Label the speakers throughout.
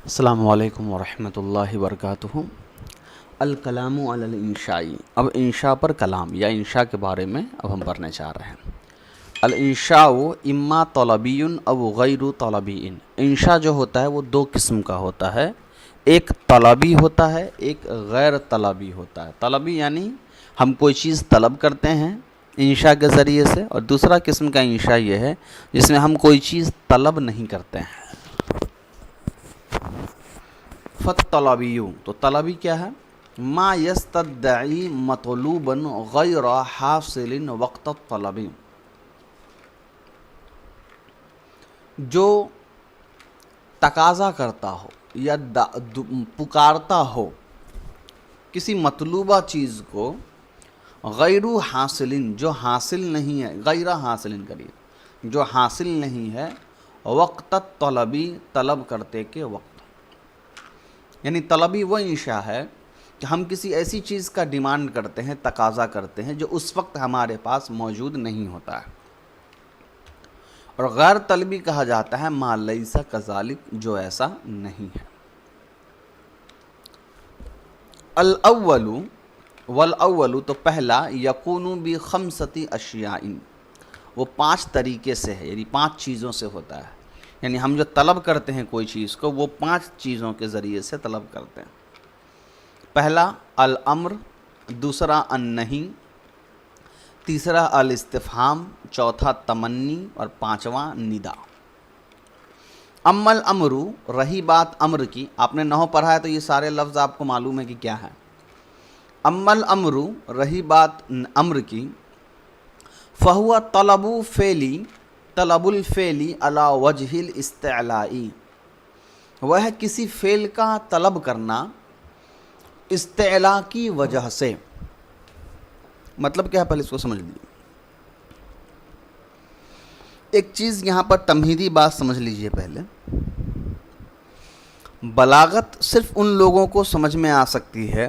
Speaker 1: السلام علیکم ورحمۃ اللہ وبرکاتہ۔ الکلام علی الانشائی، اب انشاء پر کلام یا انشاء کے بارے میں اب ہم پڑھنے چاہ رہے ہیں۔ الانشاء اما طلبی او غیر طلبی۔ انشاء جو ہوتا ہے وہ دو قسم کا ہوتا ہے، ایک طلبی ہوتا ہے، ایک غیر طلبی ہوتا ہے۔ طلبی یعنی ہم کوئی چیز طلب کرتے ہیں انشاء کے ذریعے سے، اور دوسرا قسم کا انشاء یہ ہے جس میں ہم کوئی چیز طلب نہیں کرتے ہیں۔ فالطلبی، تو طلبی کیا ہے؟ ما یستدعی مطلوبا غیر حاصل وقت الطلبی، جو تقاضا کرتا ہو یا پکارتا ہو کسی مطلوبہ چیز کو، غیر حاصل، جو حاصل نہیں ہے، غیر حاصل کریے، جو حاصل نہیں ہے، وقت طلبی، طلب کرتے کے وقت۔ یعنی طلبی وہ انشاء ہے کہ ہم کسی ایسی چیز کا ڈیمانڈ کرتے ہیں، تقاضا کرتے ہیں جو اس وقت ہمارے پاس موجود نہیں ہوتا ہے۔ اور غیر طلبی کہا جاتا ہے ما لیس کذالک، جو ایسا نہیں ہے۔ الاول والاول، تو پہلا، یکون بخمسۃ اشیاء، وہ 5 طریقے سے ہے، یعنی 5 چیزوں سے ہوتا ہے۔ یعنی ہم جو طلب کرتے ہیں کوئی چیز کو، وہ 5 چیزوں کے ذریعے سے طلب کرتے ہیں۔ پہلا الامر، دوسرا النہی، تیسرا الاستفہام، چوتھا تمنی، اور 5واں ندا۔ اما الامر، رہی بات امر کی، آپ نے نحو پڑھا ہے تو یہ سارے لفظ آپ کو معلوم ہے کہ کیا ہے۔ اما الامر، رہی بات امر کی، فہو طلب فعلی، طلب الفعلی علی وجہ الاستعلائی، وہ ہے کسی فعل کا طلب کرنا استعلاء کی وجہ سے۔ مطلب کیا ہے پہلے اس کو سمجھ لیجیے۔ ایک چیز یہاں پر تمہیدی بات سمجھ لیجیے پہلے۔ بلاغت صرف ان لوگوں کو سمجھ میں آ سکتی ہے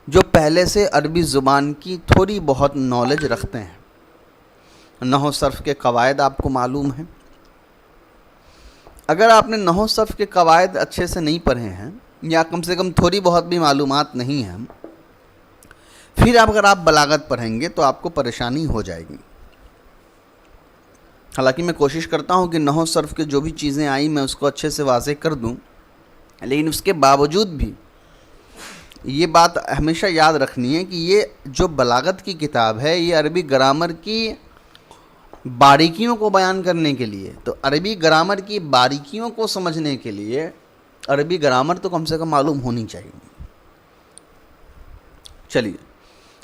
Speaker 1: جو پہلے سے عربی زبان کی تھوڑی بہت نالج رکھتے ہیں۔ نحو صرف کے قواعد آپ کو معلوم ہیں۔ اگر آپ نے نحو صرف کے قواعد اچھے سے نہیں پڑھے ہیں، یا کم سے کم تھوڑی بہت بھی معلومات نہیں ہیں، پھر اگر آپ بلاغت پڑھیں گے تو آپ کو پریشانی ہو جائے گی۔ حالانکہ میں کوشش کرتا ہوں کہ نحو صرف کے جو بھی چیزیں آئیں میں اس کو اچھے سے واضح کر دوں، لیکن اس کے باوجود بھی یہ بات ہمیشہ یاد رکھنی ہے کہ یہ جو بلاغت کی کتاب ہے یہ عربی گرامر کی باریکیوں کو بیان کرنے کے لیے، تو عربی گرامر کی باریکیوں کو سمجھنے کے لیے عربی گرامر تو کم سے کم معلوم ہونی چاہیے۔ چلیے،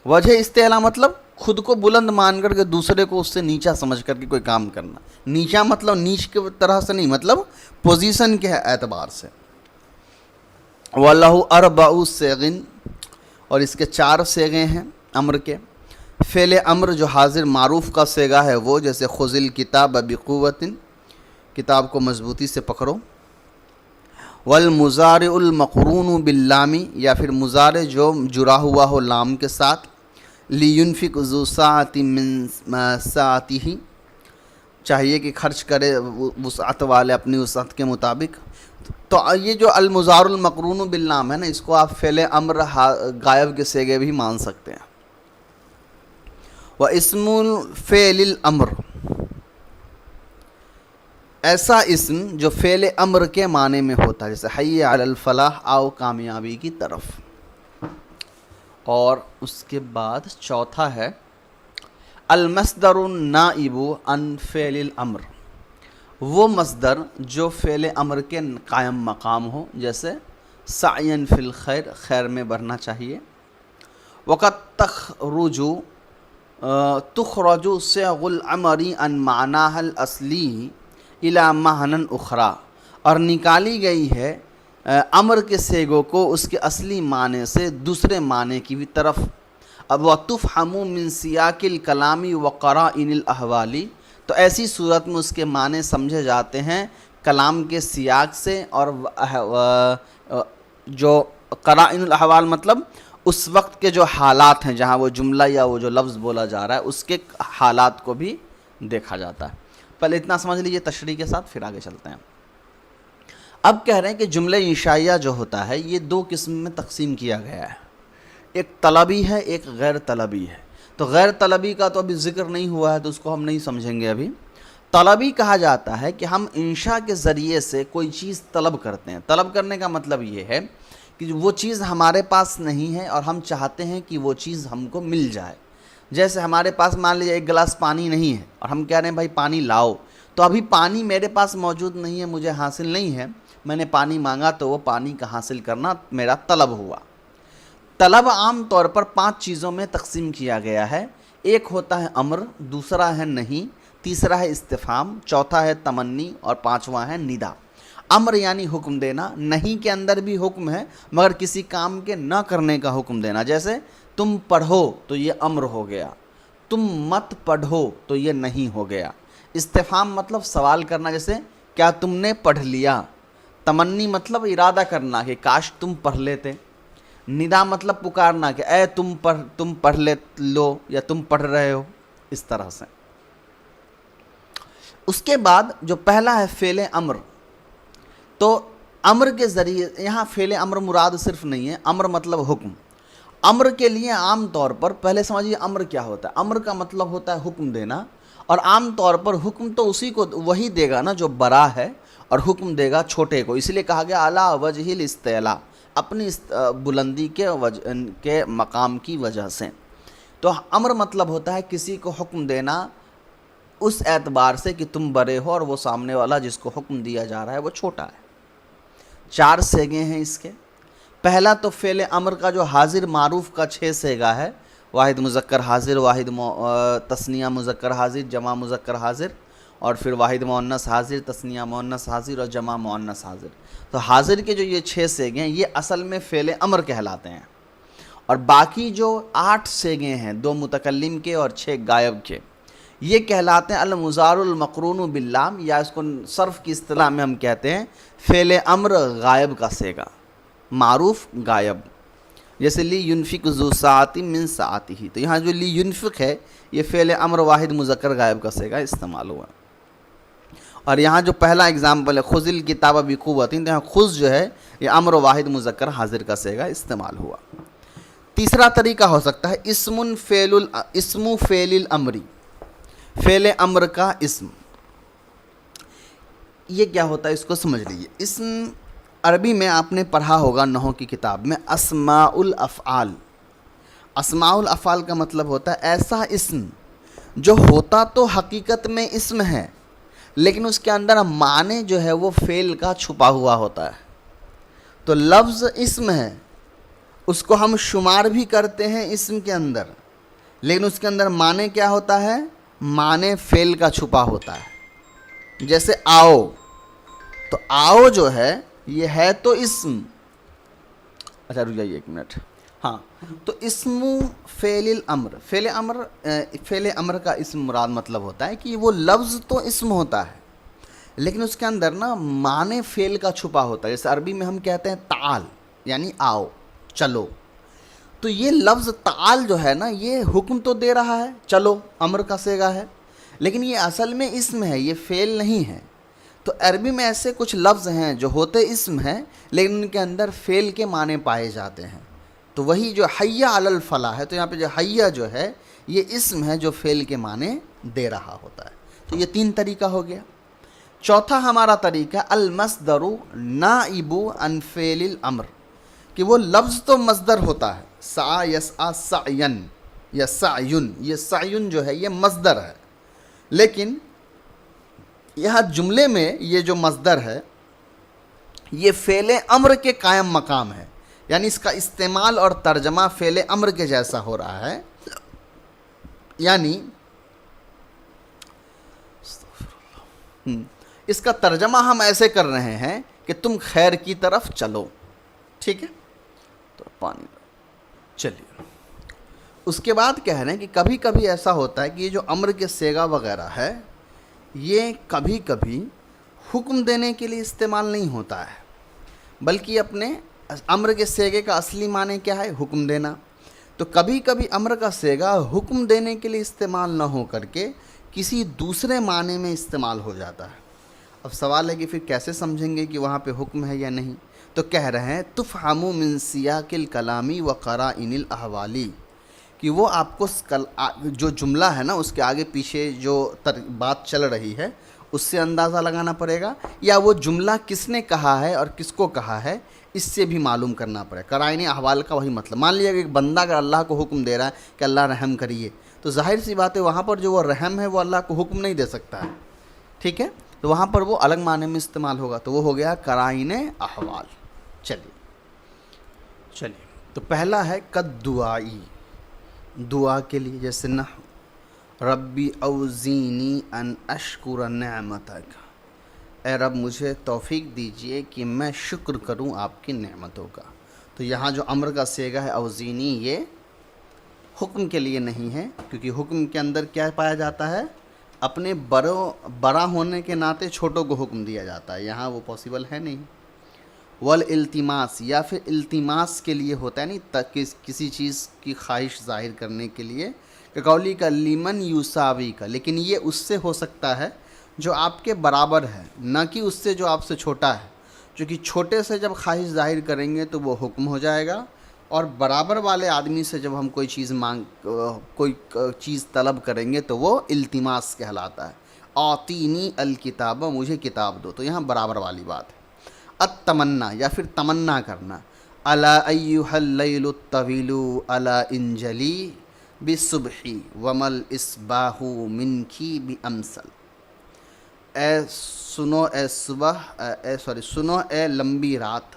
Speaker 1: وجہ استعلاء مطلب خود کو بلند مان کر کے دوسرے کو اس سے نیچا سمجھ کر کے کوئی کام کرنا۔ نیچا مطلب نیچ کی طرح سے نہیں، مطلب پوزیشن کے اعتبار سے۔ وَلَهُ أَرْبَعُ صِيغٍ، اور اس کے 4 صیغے ہیں امر کے۔ فعل امر جو حاضر معروف کا صیغہ ہے وہ، جیسے خذ الکتاب بقوۃ، کتاب کو مضبوطی سے پکڑو۔ والمضارع المقرون باللام، یا پھر مضارع جو جڑا ہوا ہو لام کے ساتھ۔ لینفق ذو سعۃ من سعتہ، چاہیے کہ خرچ کرے وسعت والے اپنی وسعت کے مطابق۔ تو یہ جو المضارع المقرون باللام ہے نا، اس کو آپ فعل امر غائب کے صیغے بھی مان سکتے ہیں۔ واسم الفعل الامر، ایسا اسم جو فعل امر کے معنی میں ہوتا ہے، جیسے حی علی الفلاح، آؤ کامیابی کی طرف۔ اور اس کے بعد چوتھا ہے المصدر النائب عن فعل الامر، وہ مصدر جو فعل امر کے قائم مقام ہو، جیسے سعیا فی الخیر، خیر میں بڑھنا چاہیے۔ وقد تخرج صيغ الامر عن معناها الاصلی الی معنی اخری، اور نکالی گئی ہے امر کے صیغوں کو اس کے اصلی معنی سے دوسرے معنی کی بھی طرف۔ اب وَتُفْحَمُ مِن سِيَاقِ الْكَلَامِ وَقَرَائِنِ الْأَحْوَالِ، تو ایسی صورت میں اس کے معنی سمجھے جاتے ہیں کلام کے سیاق سے، اور جو قرائن الاحوال مطلب اس وقت کے جو حالات ہیں جہاں وہ جملہ یا وہ جو لفظ بولا جا رہا ہے اس کے حالات کو بھی دیکھا جاتا ہے۔ پہلے اتنا سمجھ لیجئے تشریح کے ساتھ، پھر آگے چلتے ہیں۔ اب کہہ رہے ہیں کہ جملہ انشائیہ جو ہوتا ہے یہ دو قسم میں تقسیم کیا گیا ہے، ایک طلبی ہے ایک غیر طلبی ہے۔ تو غیر طلبی کا تو ابھی ذکر نہیں ہوا ہے تو اس کو ہم نہیں سمجھیں گے ابھی۔ طلبی کہا جاتا ہے کہ ہم انشاء کے ذریعے سے کوئی چیز طلب کرتے ہیں۔ طلب کرنے کا مطلب یہ ہے کہ وہ چیز ہمارے پاس نہیں ہے اور ہم چاہتے ہیں کہ وہ چیز ہم کو مل جائے۔ جیسے ہمارے پاس مان لیجیے ایک گلاس پانی نہیں ہے اور ہم کہہ رہے ہیں بھائی پانی لاؤ، تو ابھی پانی میرے پاس موجود نہیں ہے، مجھے حاصل نہیں ہے، میں نے پانی مانگا تو وہ پانی کا حاصل کرنا میرا طلب ہوا۔ طلب عام طور پر 5 چیزوں میں تقسیم کیا گیا ہے۔ ایک ہوتا ہے امر، دوسرا ہے نہیں، تیسرا ہے استفہام، چوتھا ہے تمنی اور پانچواں ہے ندا۔ امر یعنی حکم دینا، نہیں کے اندر بھی حکم ہے مگر کسی کام کے نہ کرنے کا حکم دینا، جیسے تم پڑھو تو یہ امر ہو گیا، تم مت پڑھو تو یہ نہیں ہو گیا۔ استفہام مطلب سوال کرنا، جیسے کیا تم نے پڑھ لیا۔ تمنی مطلب ارادہ کرنا کہ کاش تم پڑھ لیتے۔ ندا مطلب پکارنا کہ اے تم پڑھ لو یا تم پڑھ رہے ہو، اس طرح سے۔ اس کے بعد جو پہلا ہے فعل امر، تو امر کے ذریعے، یہاں فعل امر مراد صرف نہیں ہے، امر مطلب حکم۔ امر کے لیے عام طور پر پہلے سمجھیے امر کیا ہوتا ہے۔ امر کا مطلب ہوتا ہے حکم دینا، اور عام طور پر حکم تو اسی کو وہی دے گا نا جو بڑا ہے، اور حکم دے گا چھوٹے کو۔ اس لیے کہا گیا اعلیٰ وجہ الاستعلاء، اپنی بلندی کے مقام کی وجہ سے۔ تو امر مطلب ہوتا ہے کسی کو حکم دینا اس اعتبار سے کہ تم بڑے ہو اور وہ سامنے والا جس کو حکم دیا جا رہا ہے وہ چھوٹا ہے۔ 4 صیغے ہیں اس کے۔ پہلا تو فعل امر کا جو حاضر معروف کا 6 صیغہ ہے، واحد مذکر حاضر، واحد تثنیہ مذکر حاضر، جمع مذکر حاضر، اور پھر واحد مؤنث حاضر، تثنیہ مؤنث حاضر اور جمع مؤنث حاضر۔ تو حاضر کے جو یہ 6 صیغے ہیں یہ اصل میں فعل امر کہلاتے ہیں، اور باقی جو 8 صیغے ہیں، 2 متکلم کے اور 6 غائب کے، یہ کہلاتے ہیں المضارع المقرون باللام، یا اس کو صرف کی اصطلاح میں ہم کہتے ہیں فعل امر غائب کا صیغہ، معروف غائب۔ جیسے لی ینفق ذو ساعۃ من ساعتہ، تو یہاں جو لی ینفق ہے یہ فعل امر واحد مذکر غائب کا صیغہ استعمال ہوا۔ اور یہاں جو پہلا اگزامپل ہے خذ الکتاب بقوۃ، تو یہاں خذ جو ہے یہ امر واحد مذکر حاضر کا صیغہ استعمال ہوا۔ تیسرا طریقہ ہو سکتا ہے اسم فعل الامری، فعل امر کا اسم۔ یہ کیا ہوتا ہے اس کو سمجھ لیجیے۔ اسم عربی میں آپ نے پڑھا ہوگا نحو کی کتاب میں اسماء الافعال۔ اسماء الافعال کا مطلب ہوتا ہے ایسا اسم جو ہوتا تو حقیقت میں اسم ہے لیکن اس کے اندر معنی جو ہے وہ فعل کا چھپا ہوا ہوتا ہے۔ تو لفظ اسم ہے، اس کو ہم شمار بھی کرتے ہیں اسم کے اندر، لیکن اس کے اندر معنی کیا ہوتا ہے؟ معنی فعل کا چھپا ہوتا ہے۔ جیسے آؤ، تو آؤ جو ہے یہ ہے تو اسم، اچھا رک جائیے ایک منٹ، ہاں، تو اسم فعل الامر، فعل امر کا اسم مراد مطلب ہوتا ہے کہ وہ لفظ تو اسم ہوتا ہے لیکن اس کے اندر نا معنی فعل کا چھپا ہوتا ہے۔ جیسے عربی میں ہم کہتے ہیں تعال، یعنی آؤ، چلو، تو یہ لفظ تعال جو ہے نا یہ حکم تو دے رہا ہے، چلو، امر کا صیغہ ہے، لیکن یہ اصل میں اسم ہے، یہ فعل نہیں ہے۔ تو عربی میں ایسے کچھ لفظ ہیں جو ہوتے اسم ہیں لیکن ان کے اندر فعل کے معنی پائے جاتے ہیں۔ تو وہی جو حی علی الفلاح ہے، تو یہاں پہ جو حی جو ہے یہ اسم ہے جو فعل کے معنی دے رہا ہوتا ہے۔ تو یہ 3 طریقہ ہو گیا۔ چوتھا ہمارا طریقہ المصدر نائب عن فعل الامر، کہ وہ لفظ تو مصدر ہوتا ہے، سعی یسعی سعین یا سعیون، یہ سعیون جو ہے یہ مصدر ہے، لیکن یہاں جملے میں یہ جو مصدر ہے یہ فعل امر کے قائم مقام ہے، یعنی اس کا استعمال اور ترجمہ فعل امر کے جیسا ہو رہا ہے۔ یعنی اس کا ترجمہ ہم ایسے کر رہے ہیں کہ تم خیر کی طرف چلو، ٹھیک ہے، تو پانی چلیے۔ اس کے بعد کہہ رہے ہیں کہ کبھی کبھی ایسا ہوتا ہے کہ یہ جو امر کے صیغہ وغیرہ ہے یہ کبھی کبھی حکم دینے کے لیے استعمال نہیں ہوتا ہے، بلکہ اپنے امر کے صیغے کا اصلی معنی کیا ہے؟ حکم دینا۔ تو کبھی کبھی امر کا صیغہ حکم دینے کے لیے استعمال نہ ہو کر کے کسی دوسرے معنی میں استعمال ہو جاتا ہے، اب سوال ہے کہ پھر کیسے سمجھیں گے کہ وہاں پہ حکم ہے یا نہیں؟ تو کہہ رہے ہیں تفہم من سیاق الکلامی و قرائن الاحوالی، کہ وہ آپ کو جو جملہ ہے نا اس کے آگے پیچھے جو بات چل رہی ہے اس سے اندازہ لگانا پڑے گا، یا وہ جملہ کس نے کہا ہے اور کس کو کہا ہے اس سے بھی معلوم کرنا پڑے گا۔ قرائن احوال کا وہی مطلب، مان لیا کہ ایک بندہ اگر اللہ کو حکم دے رہا ہے کہ اللہ رحم کریے، تو ظاہر سی بات ہے وہاں پر جو وہ رحم ہے وہ اللہ کو حکم نہیں دے سکتا ہے، ٹھیک ہے؟ تو وہاں پر وہ الگ معنی میں استعمال ہوگا، تو وہ ہو گیا قرائن احوال۔ چلیے تو پہلا ہے قد دعائی، دعا کے لیے، جیسے ربی اوزینی ان اشکر نعمتک، اے رب مجھے توفیق دیجئے کہ میں شکر کروں آپ کی نعمتوں کا۔ تو یہاں جو امر کا صیغہ ہے اوزینی، یہ حکم کے لیے نہیں ہے، کیونکہ حکم کے اندر کیا پایا جاتا ہے؟ اپنے بڑا ہونے کے ناطے چھوٹوں کو حکم دیا جاتا ہے، یہاں وہ پاسبل ہے نہیں۔ والالتماس، یا پھر التماس کے لیے ہوتا ہے نہیں، کسی چیز کی خواہش ظاہر کرنے کے لیے، کہ قولی کا لیمن یوساوی کا، لیکن یہ اس سے ہو سکتا ہے جو آپ کے برابر ہے، نہ کہ اس سے جو آپ سے چھوٹا ہے، چونکہ چھوٹے سے جب خواہش ظاہر کریں گے تو وہ حکم ہو جائے گا، اور برابر والے آدمی سے جب ہم کوئی چیز طلب کریں گے تو وہ التماس کہلاتا ہے۔ آتینی الکتاب، مجھے کتاب دو، تو یہاں برابر والی بات ہے۔ التمنا، یا پھر تمنا کرنا، الا ایھا اللیل الطویل الا انجلی بالصبح ومل اصباح منکی بامثل، سنو اے لمبی رات،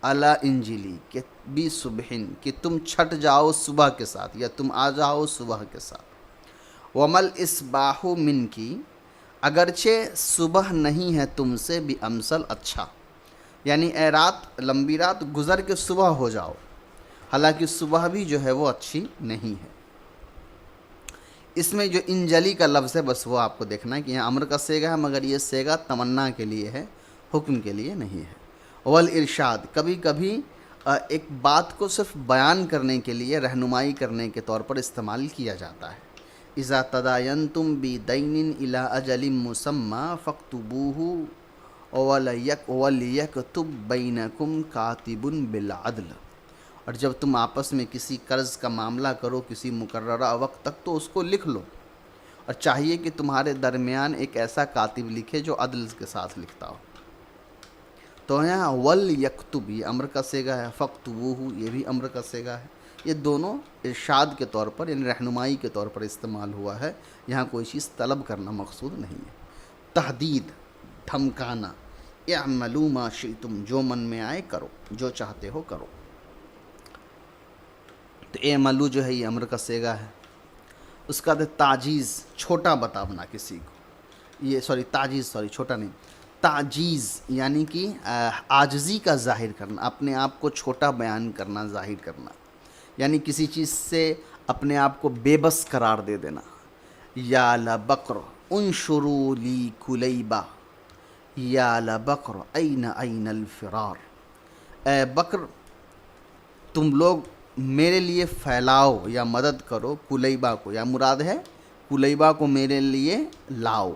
Speaker 1: الا انجلی کہ بھی صبح، کہ تم چھٹ جاؤ صبح کے ساتھ، یا تم آ جاؤ صبح کے ساتھ۔ ومل اصباح منکی، اگرچہ صبح نہیں ہے تم سے بامثل، اچھا، یعنی اے رات، لمبی رات گزر کے صبح ہو جاؤ، حالانکہ صبح بھی جو ہے وہ اچھی نہیں ہے۔ اس میں جو انجلی کا لفظ ہے بس وہ آپ کو دیکھنا ہے کہ یہاں امر کا صیغہ ہے، مگر یہ صیغہ تمنا کے لیے ہے، حکم کے لیے نہیں ہے۔ والارشاد، کبھی کبھی ایک بات کو صرف بیان کرنے کے لیے، رہنمائی کرنے کے طور پر استعمال کیا جاتا ہے۔ اذا تداینتم بدین الی اجل مسمی فاکتبوہ ولیکتب بینکم کاتب بالعدل، اور جب تم آپس میں کسی قرض کا معاملہ کرو کسی مقررہ وقت تک تو اس کو لکھ لو، اور چاہیے کہ تمہارے درمیان ایک ایسا کاتب لکھے جو عدل کے ساتھ لکھتا ہو۔ تو یہاں ولیکتب یہ امر کا صیغہ ہے، فاکتبوہ یہ بھی امر کا صیغہ ہے، یہ دونوں ارشاد کے طور پر یعنی رہنمائی کے طور پر استعمال ہوا ہے، یہاں کوئی چیز طلب کرنا مقصود نہیں ہے۔ تحدید، دھمکانا، اعملوا ما شئتم، جو من میں آئے کرو، جو چاہتے ہو کرو۔ تو اعملوا جو ہے یہ امر کا صیغہ ہے۔ اس کا تعجیز، چھوٹا بتانا کسی کو، یہ چھوٹا نہیں، تعجیز یعنی کہ عاجزی کا ظاہر کرنا، اپنے آپ کو چھوٹا بیان کرنا، ظاہر کرنا، یعنی کسی چیز سے اپنے آپ کو بے بس قرار دے دینا۔ یا لبقر انشروا لی کلیبہ، یا لبقر این الفرار، اے بکر تم لوگ میرے لیے پھیلاؤ یا مدد کرو کلیبہ کو، یا مراد ہے کلیبہ کو میرے لیے لاؤ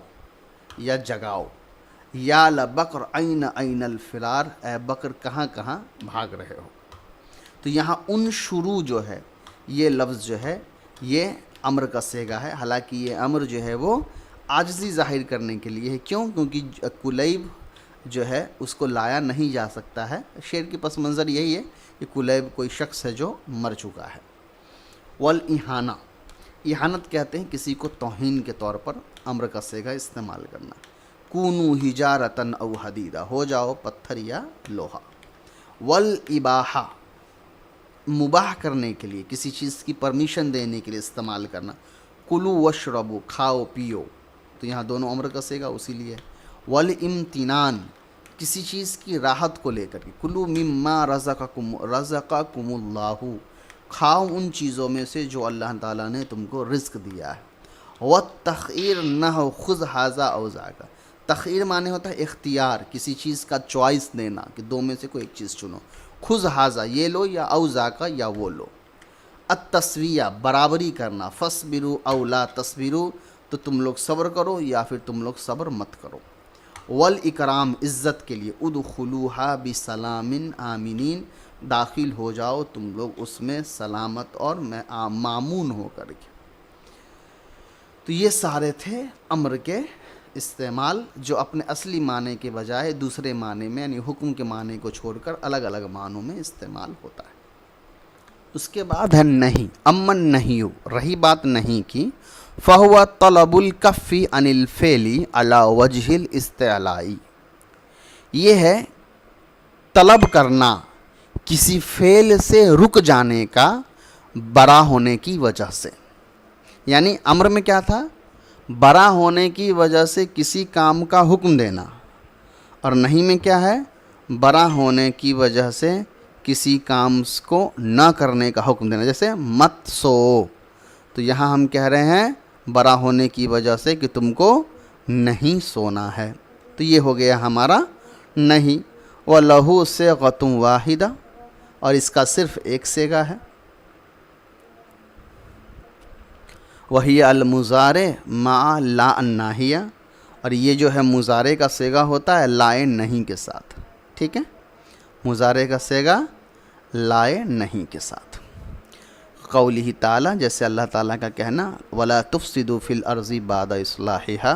Speaker 1: یا جگاؤ۔ یا لبقر این الفرار، اے بکر کہاں کہاں بھاگ رہے ہو۔ تو یہاں ان شروع جو ہے یہ لفظ جو ہے یہ امر کا صیغہ ہے، حالانکہ یہ امر جو ہے وہ عاجزی ظاہر کرنے کے لیے ہے۔ کیوں؟ کیونکہ کلیب جو ہے اس کو لایا نہیں جا سکتا ہے، شعر کی پس منظر یہی ہے کہ کلیب کوئی شخص ہے جو مر چکا ہے۔ والاہانہ، اہانت کہتے ہیں کسی کو توہین کے طور پر امر کا صیغہ استعمال کرنا۔ کونو حجارتن او حدیدہ، ہو جاؤ پتھر یا لوہا۔ والاباحہ، مباح کرنے کے لیے، کسی چیز کی پرمیشن دینے کے لیے استعمال کرنا۔ کلو وشربو، کھاؤ پیو، تو یہاں دونوں امر کا صیغہ اسی لیے۔ والامتنان، کسی چیز کی راحت کو لے کر کے، کلو مما رزقکم اللہ، کھاؤ ان چیزوں میں سے جو اللہ تعالیٰ نے تم کو رزق دیا ہے۔ والتخیر، نہ ہو خذ ھذا او ذاک، تخیر معنی ہوتا ہے اختیار، کسی چیز کا چوائس دینا کہ دو میں سے کوئی ایک چیز چنو، خذ ھذا یہ لو یا او ذاک یا وہ لو۔ التسویہ، برابری کرنا، فاصبروا او لا تصبروا، تو تم لوگ صبر کرو یا پھر تم لوگ صبر مت کرو۔ والاکرام عزت کے لیے، ادخلوها بسلام آمنین داخل ہو جاؤ تم لوگ اس میں سلامت اور مامون ہو کر کے۔ تو یہ سارے تھے امر کے استعمال جو اپنے اصلی معنی کے بجائے دوسرے معنی میں یعنی حکم کے معنی کو چھوڑ کر الگ الگ معنوں میں استعمال ہوتا ہے۔ اس کے بعد ہے نہیں، امن نہیں، رہی بات نہیں کی، فہو طلب الکف عن الفعل علی وجہ الاستعلائی، یہ ہے طلب کرنا کسی فعل سے رک جانے کا برا ہونے کی وجہ سے، یعنی امر میں کیا تھا؟ برا ہونے کی وجہ سے کسی کام کا حکم دینا، اور نہیں میں کیا ہے؟ برا ہونے کی وجہ سے کسی کام کو نہ کرنے کا حکم دینا، جیسے مت سو، تو یہاں ہم کہہ رہے ہیں برا ہونے کی وجہ سے کہ تم کو نہیں سونا ہے، تو یہ ہو گیا ہمارا نہیں۔ وَلَهُ صِيغَةٌ وَاحِدَةٌ، اور اس کا صرف ایک صیغہ ہے، وہی المضارع مع لا الناہیہ، اور یہ جو ہے مضارع کا صیغہ ہوتا ہے لائے نہیں کے ساتھ، ٹھیک ہے، مضارع کا صیغہ لائے نہیں کے ساتھ۔ قولہ تعالیٰ، جیسے اللہ تعالیٰ کا کہنا وَلَا تُفْسِدُوا فِي الْأَرْضِ بَعْدَ إِصْلَاحِهَا،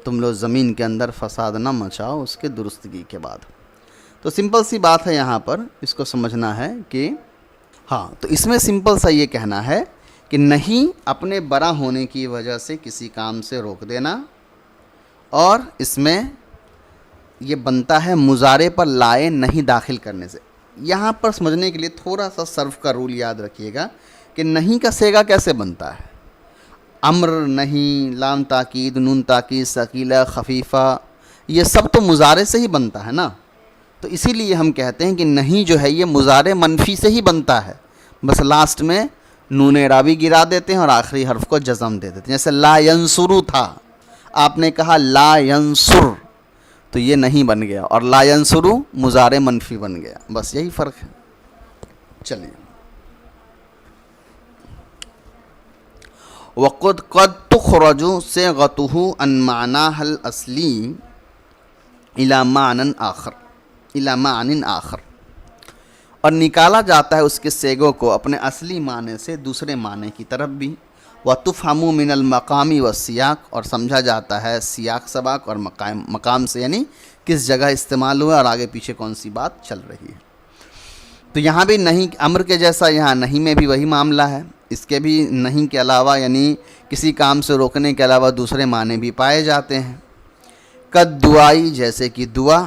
Speaker 1: تم لوگ زمین کے اندر فساد نہ مچاؤ اس کے درستگی کے بعد۔ تو سمپل سی بات ہے یہاں پر، اس کو سمجھنا ہے کہ ہاں، تو اس میں سمپل سا یہ کہنا ہے کہ نہیں اپنے برا ہونے کی وجہ سے کسی کام سے روک دینا، اور اس میں یہ بنتا ہے مضارع پر لائے نہیں داخل کرنے سے۔ یہاں پر سمجھنے کے لیے تھوڑا سا صرف کا رول یاد رکھیے گا کہ نہیں کا صیغہ کیسے بنتا ہے۔ امر، نہیں، لام تاکید، نون تاکید، ثقیلہ، خفیفہ، یہ سب تو مضارع سے ہی بنتا ہے نا، تو اسی لیے ہم کہتے ہیں کہ نہیں جو ہے یہ مضارع منفی سے ہی بنتا ہے، بس لاسٹ میں نون اعرابی گرا دیتے ہیں اور آخری حرف کو جزم دے دیتے ہیں۔ جیسے لا ینصرو تھا، آپ نے کہا لا ینصر، تو یہ نہیں بن گیا، اور لا ینصرو مضارع منفی بن گیا، بس یہی فرق ہے۔ چلیے، وقد قد تخرج صيغته عن معناها الأصلي إلى معنى آخر، اور نکالا جاتا ہے اس کے صیغوں کو اپنے اصلی معنی سے دوسرے معنی کی طرف بھی۔ وَتُفْهَمُ مِنَ الْمَقَامِ وَالسِّيَاقِ، اور سمجھا جاتا ہے سیاق سباق اور مقام سے، یعنی کس جگہ استعمال ہوا اور آگے پیچھے کون سی بات چل رہی ہے۔ تو یہاں بھی نہیں امر کے جیسا یہاں نہیں میں بھی وہی معاملہ ہے، اس کے بھی نہیں کے علاوہ یعنی کسی کام سے روکنے کے علاوہ دوسرے معنی بھی پائے جاتے ہیں۔ قد دعائی، جیسے کہ دعا،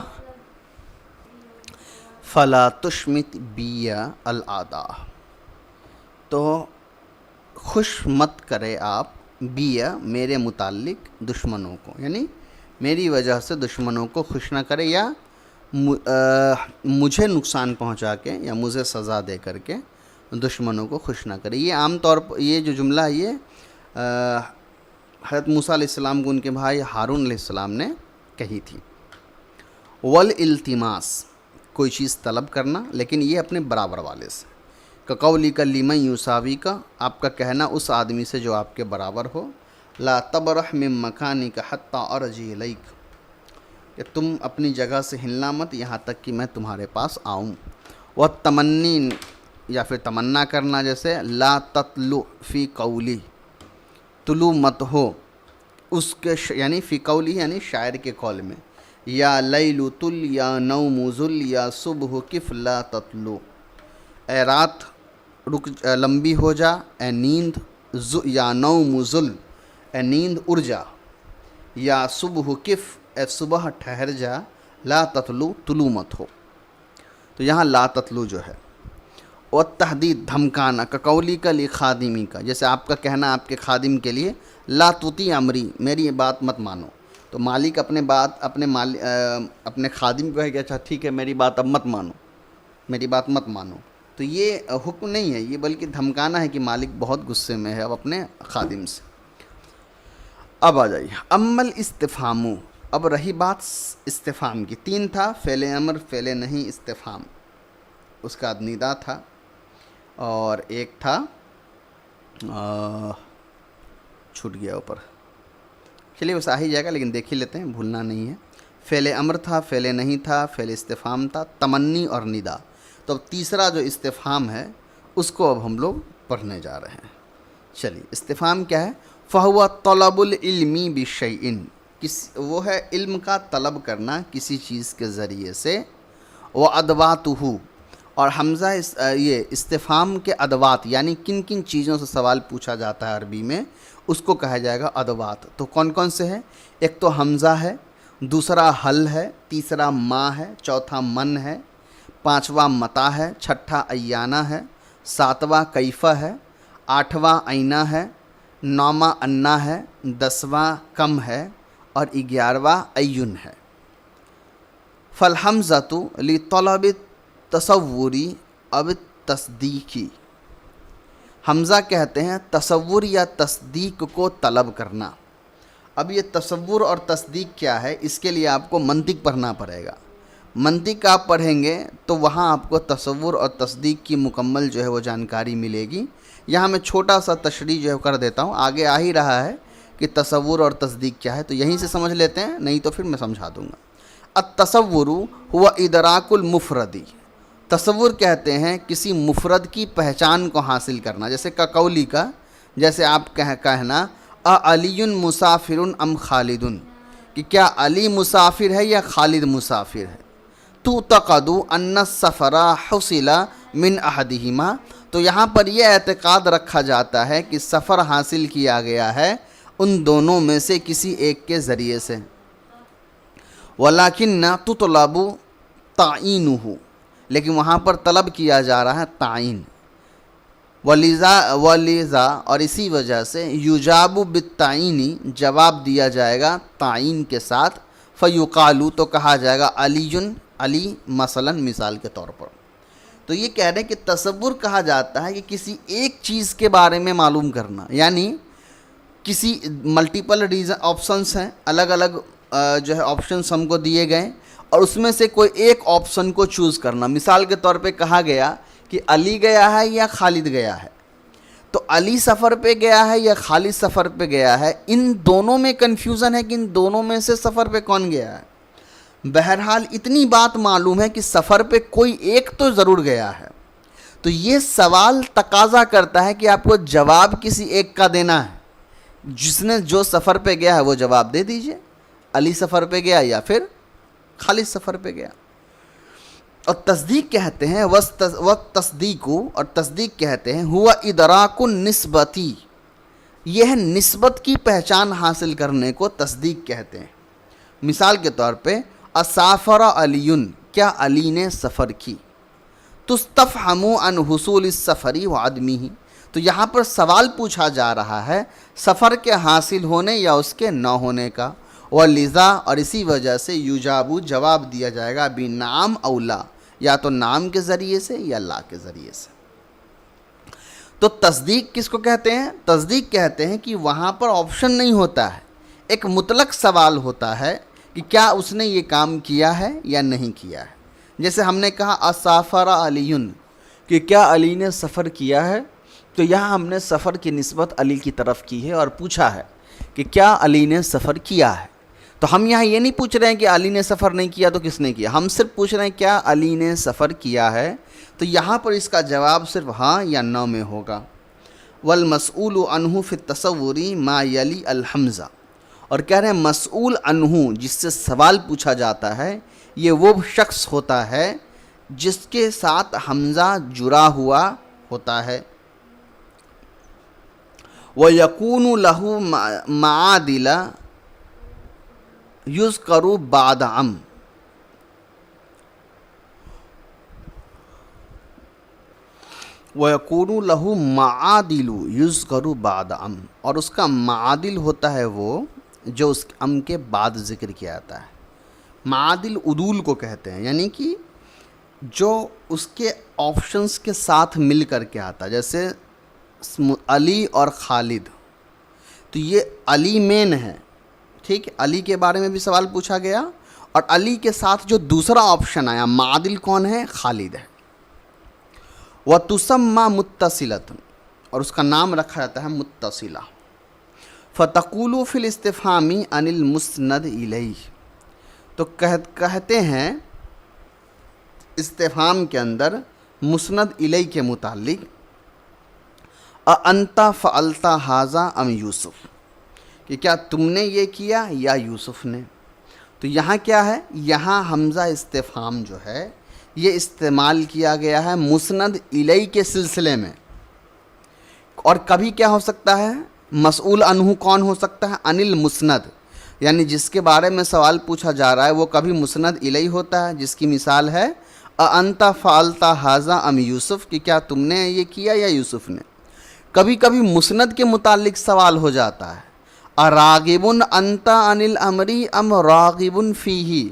Speaker 1: فلا تشمت بی الاعداء، تو خوش مت کرے آپ بی میرے متعلق دشمنوں کو، یعنی میری وجہ سے دشمنوں کو خوش نہ کرے، یا مجھے نقصان پہنچا کے یا مجھے سزا دے کر کے دشمنوں کو خوش نہ کرے۔ یہ عام طور پر یہ جو جملہ یہ حضرت موسیٰ علیہ السلام کو ان کے بھائی ہارون علیہ السلام نے کہی تھی۔ والالتماس، کوئی چیز طلب کرنا، لیکن یہ اپنے برابر والے سے، کقولک لمن یساویک، آپ کا کہنا اس آدمی سے جو آپ کے برابر ہو، لا تبرح من مکانک حتی ارجع الیک، کہ تم اپنی جگہ سے ہلنا مت یہاں تک کہ میں تمہارے پاس آؤں۔ والتمنی، یا پھر تمنا کرنا، جیسے لا تطلع فی قولی، طلوع مت ہو اس کے یعنی فی قولی یعنی شاعر کے قول میں، یا لیل طل یا نوم ذل یا صبح کف لا تطلع، اے رات لمبی ہو جا، اے نیند یا نوم ذل، اے نیند اڑ جا، یا صبح کف، اے صبح ٹھہر جا، لا تطلع طلوع مت ہو، تو یہاں لا تطلع جو ہے۔ اور تحدید، دھمکانا، کقولی کا لخادمی کا، جیسے آپ کا کہنا آپ کے خادم کے لیے لا تطیع امری، میری بات مت مانو، تو مالک اپنے خادم کو ہے کہ اچھا ٹھیک ہے میری بات اب مت مانو، میری بات مت مانو، تو یہ حکم نہیں ہے، یہ بلکہ دھمکانا ہے کہ مالک بہت غصے میں ہے اب اپنے خادم سے۔ اب آ جائیے امل استفہام، اب رہی بات استفہام کی، تین تھا، فعل امر، فعل نہیں، استفہام، اس کا ندا تھا، اور ایک تھا چھوٹ گیا اوپر، چلیے بس آ ہی جائے گا لیکن دیکھ ہی لیتے ہیں، بھولنا نہیں ہے۔ فعل امر تھا، فعل نہیں تھا، فعل استفہام تھا، تمنی اور ندا۔ تو اب تیسرا جو استفہام ہے اس کو اب ہم لوگ پڑھنے جا رہے ہیں۔ چلیے، استفہام کیا ہے؟ فہو طلب العلم بشیء، وہ ہے علم کا طلب کرنا کسی چیز کے ذریعے سے، وادواتہ، اور حمزہ یہ استفہام کے ادوات، یعنی کن کن چیزوں سے سوال پوچھا جاتا ہے عربی میں، اس کو کہا جائے گا ادوات۔ تو کون کون سے ہیں؟ ایک تو حمزہ ہے، دوسرا حل ہے، تیسرا ما ہے، چوتھا من ہے، پانچواں متا ہے، چھٹا ایانہ ہے، ساتواں کیفہ ہے، آٹھواں آئینہ ہے، نوواں انا ہے، دسواں کم ہے، اور گیارہواں ایون ہے۔ فالحمزۃ لطلب تصوری اب تصدیقی، حمزہ کہتے ہیں تصور یا تصدیق کو طلب کرنا۔ اب یہ تصور اور تصدیق کیا ہے، اس کے لیے آپ کو منطق پڑھنا پڑے گا۔ منطق آپ پڑھیں گے تو وہاں آپ کو تصور اور تصدیق کی مکمل جو ہے وہ جانکاری ملے گی۔ یہاں میں چھوٹا سا تشریح جو ہے کر دیتا ہوں، آگے آ ہی رہا ہے کہ تصور اور تصدیق کیا ہے، تو یہیں سے سمجھ لیتے ہیں، نہیں تو پھر میں سمجھا دوں گا۔ التصور ہوا ادراک المفردی، تصور کہتے ہیں کسی مفرد کی پہچان کو حاصل کرنا، جیسے قولی کا، جیسے آپ کہنا علی مسافر ام خالد، کہ کیا علی مسافر ہے یا خالد مسافر ہے۔ تعتقد ان السفر حصل من احدہما، تو یہاں پر یہ اعتقاد رکھا جاتا ہے کہ سفر حاصل کیا گیا ہے ان دونوں میں سے کسی ایک کے ذریعے سے۔ ولیکن تطلب تعینہ، لیکن وہاں پر طلب کیا جا رہا ہے تعین۔ ولیذا اور اسی وجہ سے یجاب بالتعین، جواب دیا جائے گا تعین کے ساتھ، فیقال، تو کہا جائے گا علی، علی مثلا، مثال کے طور پر۔ تو یہ کہہ رہے ہیں کہ تصور کہا جاتا ہے کہ کسی ایک چیز کے بارے میں معلوم کرنا، یعنی کسی ملٹیپل ریزن آپشنس ہیں، الگ الگ جو ہے آپشنس ہم کو دیے گئے، اور اس میں سے کوئی ایک آپشن کو چوز کرنا۔ مثال کے طور پہ کہا گیا کہ علی گیا ہے یا خالد گیا ہے، تو علی سفر پہ گیا ہے یا خالد سفر پہ گیا ہے، ان دونوں میں کنفیوژن ہے کہ ان دونوں میں سے سفر پہ کون گیا ہے۔ بہرحال اتنی بات معلوم ہے کہ سفر پہ کوئی ایک تو ضرور گیا ہے، تو یہ سوال تقاضا کرتا ہے کہ آپ کو جواب کسی ایک کا دینا ہے، جس نے جو سفر پہ گیا ہے وہ جواب دے دیجئے، علی سفر پہ گیا یا پھر خالد سفر پہ گیا۔ اور تصدیق کہتے ہیں تصدیق، اور تصدیق کہتے ہیں ہوا ادراک النسبتی، یہ ہے نسبت کی پہچان حاصل کرنے کو تصدیق کہتے ہیں۔ مثال کے طور پہ اسافر علی، کیا علی نے سفر کی۔ تستفہم عن حصول السفر وعدمہ، تو یہاں پر سوال پوچھا جا رہا ہے سفر کے حاصل ہونے یا اس کے نہ ہونے کا، ولذا، اور اسی وجہ سے یجابو، جواب دیا جائے گا بنعم او لا، یا تو نام کے ذریعے سے یا لا کے ذریعے سے۔ تو تصدیق کس کو کہتے ہیں؟ تصدیق کہتے ہیں کہ وہاں پر آپشن نہیں ہوتا ہے، ایک مطلق سوال ہوتا ہے کہ کیا اس نے یہ کام کیا ہے یا نہیں کیا ہے۔ جیسے ہم نے کہا اسافر علی، کہ کیا علی نے سفر کیا ہے، تو یہاں ہم نے سفر کی نسبت علی کی طرف کی ہے اور پوچھا ہے کہ کیا علی نے سفر کیا ہے۔ تو ہم یہاں یہ نہیں پوچھ رہے ہیں کہ علی نے سفر نہیں کیا تو کس نے کیا، ہم صرف پوچھ رہے ہیں کیا علی نے سفر کیا ہے، تو یہاں پر اس کا جواب صرف ہاں یا نہ میں ہوگا۔ والمسئول عنہ فی التصور ما یلی الحمزہ، اور کہہ رہے ہیں مسئول عنہ، جس سے سوال پوچھا جاتا ہے، یہ وہ شخص ہوتا ہے جس کے ساتھ حمزہ جڑا ہوا ہوتا ہے۔ وَيَكُونُ لَهُ مَعَادِلَ يُذْكَرُ بَعْدَ عَمْ، وَيَكُونُ لَهُ مَعَادِلُ يُذْكَرُ بَعْدَ عَمْ، اور اس کا معادل ہوتا ہے وہ جو اس ام کے بعد ذکر کیا جاتا ہے۔ معادل عدول کو کہتے ہیں، یعنی کہ جو اس کے آپشنس کے ساتھ مل کر کے آتا ہے، جیسے علی اور خالد، تو یہ علی مین ہے، ٹھیک ہے، علی کے بارے میں بھی سوال پوچھا گیا، اور علی کے ساتھ جو دوسرا آپشن آیا معادل کون ہے؟ خالد ہے۔ وَتُسَمَّى مُتَّصِلَةٌ، اور اس کا نام رکھا جاتا ہے متصلہ۔ فَتَقُولُ فِي الْاِسْتِفْهَامِ عَنِ الْمُسْنَدِ إِلَيْهِ، تو کہتے ہیں استفہام کے اندر مسند الیہ کے متعلق انت فعلت ھذا ام یوسف، کہ کیا تم نے یہ کیا یا یوسف نے. تو یہاں کیا ہے، یہاں حمزہ استفہام جو ہے یہ استعمال کیا گیا ہے مسند الیہ کے سلسلے میں. اور کبھی کیا ہو سکتا ہے، مسئول عنہ کون ہو سکتا ہے، عن المسند، یعنی جس کے بارے میں سوال پوچھا جا رہا ہے وہ کبھی مسند الیہ ہوتا ہے، جس کی مثال ہے انت فعلت ھذا ام یوسف، کہ کیا تم نے یہ کیا یا یوسف نے. کبھی کبھی مسند کے متعلق سوال ہو جاتا ہے، اراغب انت عن الامر ام راغب فیہ،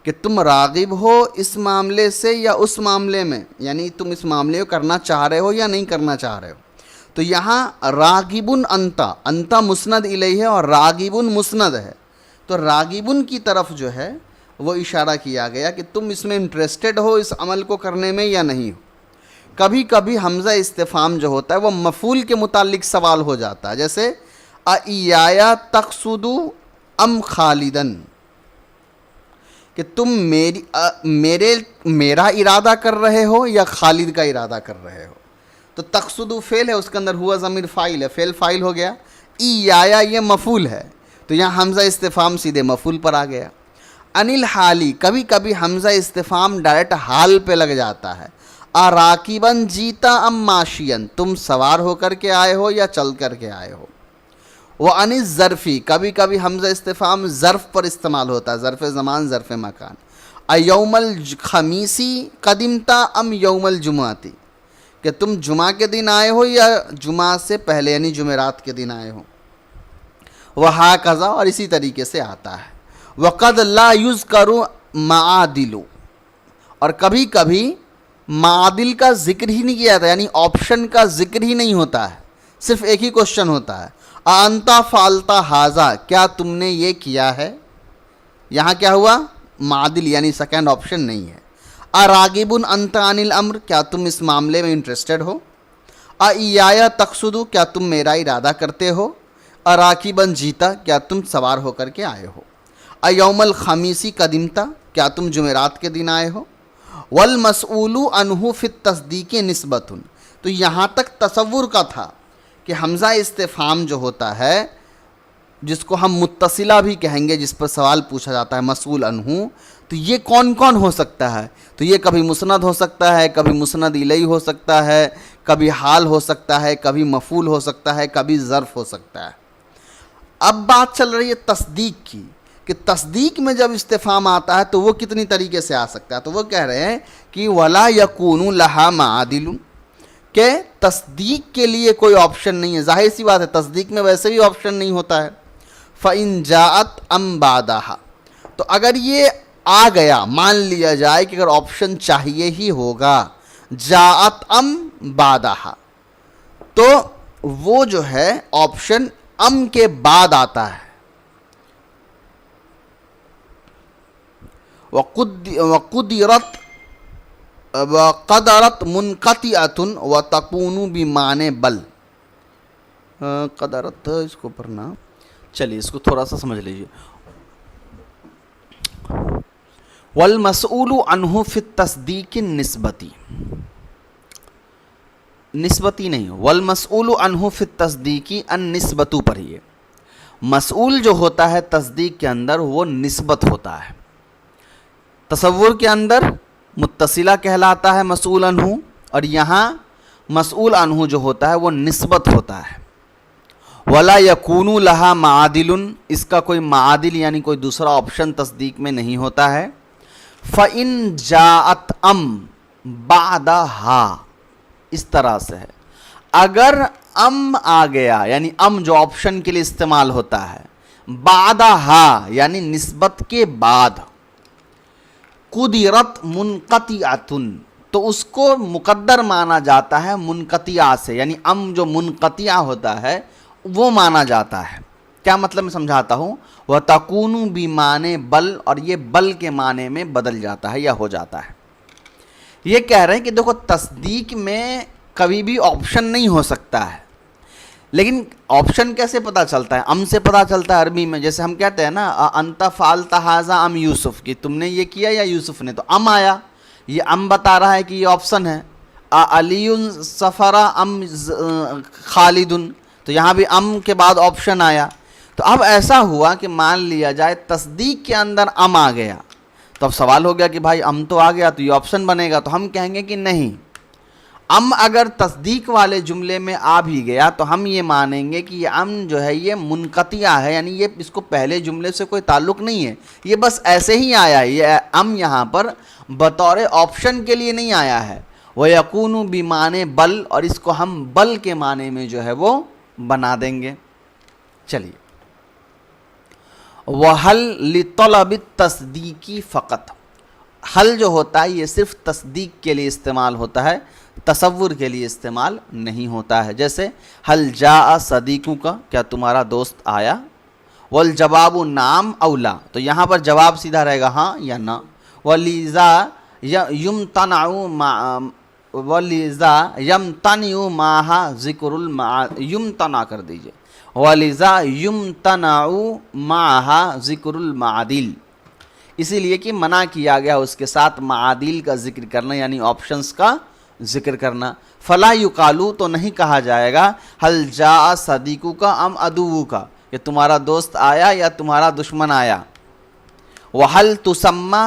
Speaker 1: کہ تم راغب ہو اس معاملے سے یا اس معاملے میں، یعنی تم اس معاملے کو کرنا چاہ رہے ہو یا نہیں کرنا چاہ رہے ہو. تو یہاں راغب انت مسند الیہ ہے اور راغب مسند ہے، تو راغب کی طرف جو ہے وہ اشارہ کیا گیا کہ تم اس میں انٹرسٹڈ ہو اس عمل کو کرنے میں یا نہیں ہو. کبھی کبھی حمزہ استفہام جو ہوتا ہے وہ مفعول کے متعلق سوال ہو جاتا ہے، جیسے ایایا تقصدو ام خالدن، کہ تم میرا ارادہ کر رہے ہو یا خالد کا ارادہ کر رہے ہو. تو تقصدو فعل ہے، اس کے اندر ہوا ضمیر فاعل ہے، فعل فاعل ہو گیا. ایایا یہ مفعول ہے، تو یہاں حمزہ استفہام سیدھے مفعول پر آ گیا. انل حالی، کبھی کبھی حمزہ استفہام ڈائریکٹ حال پہ لگ جاتا ہے. اراکبن جیتا ام ماشین، تم سوار ہو کر کے آئے ہو یا چل کر کے آئے ہو. وعن الظرفی، کبھی کبھی حمزہ استفہام ظرف پر استعمال ہوتا ہے، ظرف زمان ظرف مکان. ایوم الخمیسی قدمتا ام یوم الجمعتی، کہ تم جمعہ کے دن آئے ہو یا جمعہ سے پہلے یعنی جمعرات کے دن آئے ہو. وہکذا، اور اسی طریقے سے آتا ہے. وقد لا یذکر معادل، اور کبھی کبھی معادل کا ذکر ہی نہیں کیا جاتا، یعنی آپشن کا ذکر ہی نہیں ہوتا ہے، صرف ایک ہی کوشچن ہوتا ہے، انت فعلت ھذا، کیا تم نے یہ کیا ہے. یہاں کیا ہوا، معادل یعنی سیکنڈ آپشن نہیں ہے. اراغب انت عن الامر، کیا تم اس معاملے میں انٹرسٹڈ ہو. ایایا تقصدو، کیا تم میرا ارادہ کرتے ہو. اراکبن جیتا، کیا تم سوار ہو کر کے آئے ہو. ایوم الخمیسی قدمتا، کیا تم جمعرات کے دن آئے ہو. والمسئول عنہ فی التصدیق نسبۃ، تو یہاں تک تصور کا تھا کہ حمزہ استفہام جو ہوتا ہے جس کو ہم متصلہ بھی کہیں گے، جس پر سوال پوچھا جاتا ہے مسئول عنہ، تو یہ کون کون ہو سکتا ہے. تو یہ کبھی مسند ہو سکتا ہے، کبھی مسند الیہ ہو سکتا ہے، کبھی حال ہو سکتا ہے، کبھی مفعول ہو سکتا ہے، کبھی ظرف ہو سکتا ہے. اب بات چل رہی ہے تصدیق کی، کہ تصدیق میں جب استفہام آتا ہے تو وہ کتنی طریقے سے آ سکتا ہے. تو وہ کہہ رہے ہیں کہ ولا یکون لہا معادل، کہ تصدیق کے لیے کوئی آپشن نہیں ہے. ظاہر سی بات ہے تصدیق میں ویسے بھی آپشن نہیں ہوتا ہے. فَإِن جَاءَتْ أَمْ بَعْدَهَا، تو اگر یہ آ گیا، مان لیا جائے کہ اگر آپشن چاہیے ہی ہوگا، جاءت ام بعدہا، تو وہ جو ہے آپشن ام کے بعد آتا ہے. وقدرت منقطعۃ وتکون بمعنی بل. قدرت اس کو پڑھنا، چلیے اس کو تھوڑا سا سمجھ لیجیے. والمسئول عنہ فی التصدیق نسبتی، نسبتی نہیں، والمسئول عنہ فی التصدیق النسبت پڑھیے. مسئول جو ہوتا ہے تصدیق کے اندر وہ نسبت ہوتا ہے. تصور کے اندر متصلہ کہلاتا ہے مسئول عنہ، اور یہاں مسئول عنہ جو ہوتا ہے وہ نسبت ہوتا ہے. ولا یکون لہا معادل، اس کا کوئی معادل یعنی کوئی دوسرا آپشن تصدیق میں نہیں ہوتا ہے. فَإِن جَاءَتْ أَمْ بَعْدَهَا، اس طرح سے ہے، اگر ام آ گیا، یعنی ام جو آپشن کے لیے استعمال ہوتا ہے، بعدها یعنی نسبت کے بعد، قدرت منقطعۃ، تو اس کو مقدر مانا جاتا ہے منقطع سے، یعنی ام جو منقطع ہوتا ہے وہ مانا جاتا ہے. کیا مطلب میں سمجھاتا ہوں. وَتَكُونُ بِمَعنِ بل، اور یہ بل کے معنی میں بدل جاتا ہے یا ہو جاتا ہے. یہ کہہ رہے ہیں کہ دیکھو تصدیق میں کبھی بھی آپشن نہیں ہو سکتا ہے، لیکن آپشن کیسے پتہ چلتا ہے؟ ام سے پتہ چلتا ہے عربی میں. جیسے ہم کہتے ہیں نا انت فعلت ھذا ام یوسف، کہ تم نے یہ کیا یا یوسف نے، تو ام آیا. یہ ام بتا رہا ہے کہ یہ آپشن ہے. علی سفر ام خالد، تو یہاں بھی ام کے بعد آپشن آیا. تو اب ایسا ہوا کہ مان لیا جائے تصدیق کے اندر ام آ گیا، تو اب سوال ہو گیا کہ بھائی ام تو آ گیا تو یہ آپشن بنے گا. تو ہم کہیں گے کہ نہیں، ام اگر تصدیق والے جملے میں آ بھی گیا تو ہم یہ مانیں گے کہ یہ ام جو ہے یہ منقطع ہے، یعنی یہ اس کو پہلے جملے سے کوئی تعلق نہیں ہے، یہ بس ایسے ہی آیا ہے. یہ ام یہاں پر بطور آپشن کے لیے نہیں آیا ہے. وَيَكُونُ بِمَعنَى بل، اور اس کو ہم بل کے معنی میں جو ہے وہ بنا دیں گے. چلیے، وَحَلْ لِطَلَبِ التَّصْدِيقِ فقط، حل جو ہوتا ہے یہ صرف تصدیق کے لیے استعمال ہوتا ہے، تصور کے لیے استعمال نہیں ہوتا ہے. جیسے حل جاء صدیقک، کیا تمہارا دوست آیا. والجواب نعم او لا، تو یہاں پر جواب سیدھا رہے گا ہاں یا نہ. ولذا یمتنع معها ذکر یمتنع کر دیجئے، ولذا یمتنع معها ذکر المعادل، اسی لیے کہ منع کیا گیا اس کے ساتھ معادل کا ذکر کرنا، یعنی آپشنز کا ذکر کرنا. فلا یقالو، تو نہیں کہا جائے گا حل جاء صدیقک ام عدوک، کہ تمہارا دوست آیا یا تمہارا دشمن آیا. وحل تسمى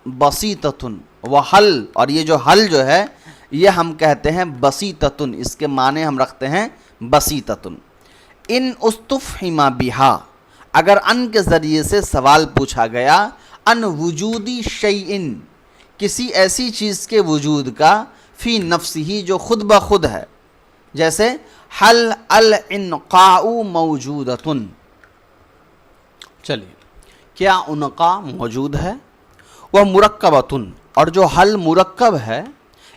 Speaker 1: بسیطۃ، وحل، اور یہ جو حل جو ہے یہ ہم کہتے ہیں بسیطۃ، اس کے معنی ہم رکھتے ہیں بسیطۃ. ان استفہم بہا، اگر ان کے ذریعے سے سوال پوچھا گیا، ان وجودی شیئن، کسی ایسی چیز کے وجود کا، فی نفسہ، جو خود بخود ہے. جیسے حل الانقاء موجودۃ، چلیے کیا انقاء موجود ہے. وہ مرکبۃ، اور جو حل مرکب ہے.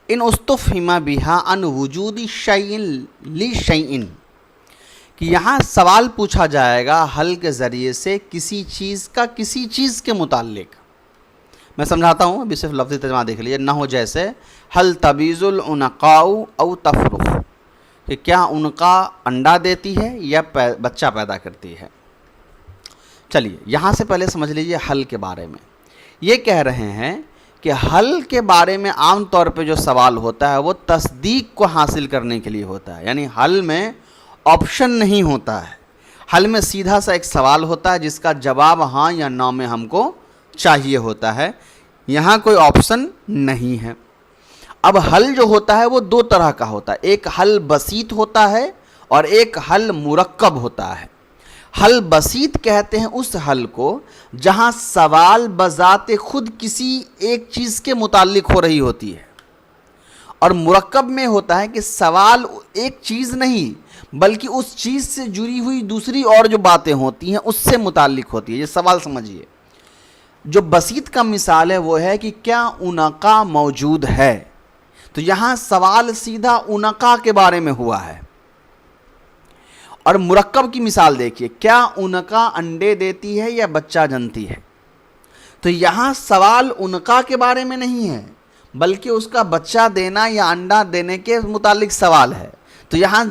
Speaker 1: ان استفہم بہا ان وجود شیئن لشیئن، کہ یہاں سوال پوچھا جائے گا حل کے ذریعے سے کسی چیز کا کسی چیز کے متعلق. میں سمجھاتا ہوں، ابھی صرف لفظی ترجمہ دیکھ لیجیے. نحو جیسے حل تبیض العنقاء او تفرخ، کہ کیا عنقا انڈا دیتی ہے یا بچہ پیدا کرتی ہے. چلیے یہاں سے پہلے سمجھ لیجیے حل کے بارے میں. یہ کہہ رہے ہیں کہ حل کے بارے میں عام طور پہ جو سوال ہوتا ہے وہ تصدیق کو حاصل کرنے کے لیے ہوتا ہے، یعنی حل میں آپشن نہیں ہوتا ہے. حل میں سیدھا سا ایک سوال ہوتا ہے جس کا جواب ہاں یا نہ میں ہم کو چاہیے ہوتا ہے، یہاں کوئی آپشن نہیں ہے. اب حل جو ہوتا ہے وہ دو طرح کا ہوتا ہے، ایک حل بسیط ہوتا ہے اور ایک حل مرکب ہوتا ہے. حل بسیط کہتے ہیں اس حل کو جہاں سوال بذات خود کسی ایک چیز کے متعلق ہو رہی ہوتی ہے، اور مرکب میں ہوتا ہے کہ سوال ایک چیز نہیں بلکہ اس چیز سے جڑی ہوئی دوسری اور جو باتیں ہوتی ہیں اس سے متعلق ہوتی ہے. یہ سوال سمجھیے. جو بسیط کا مثال ہے وہ ہے کہ کیا عنقا موجود ہے، تو یہاں سوال سیدھا عنقا کے بارے میں ہوا ہے. اور مرکب کی مثال دیکھیے، کیا عنقا انڈے دیتی ہے یا بچہ جنتی ہے، تو یہاں سوال عنقا کے بارے میں نہیں ہے بلکہ اس کا بچہ دینا یا انڈا دینے کے متعلق سوال ہے. تو یہاں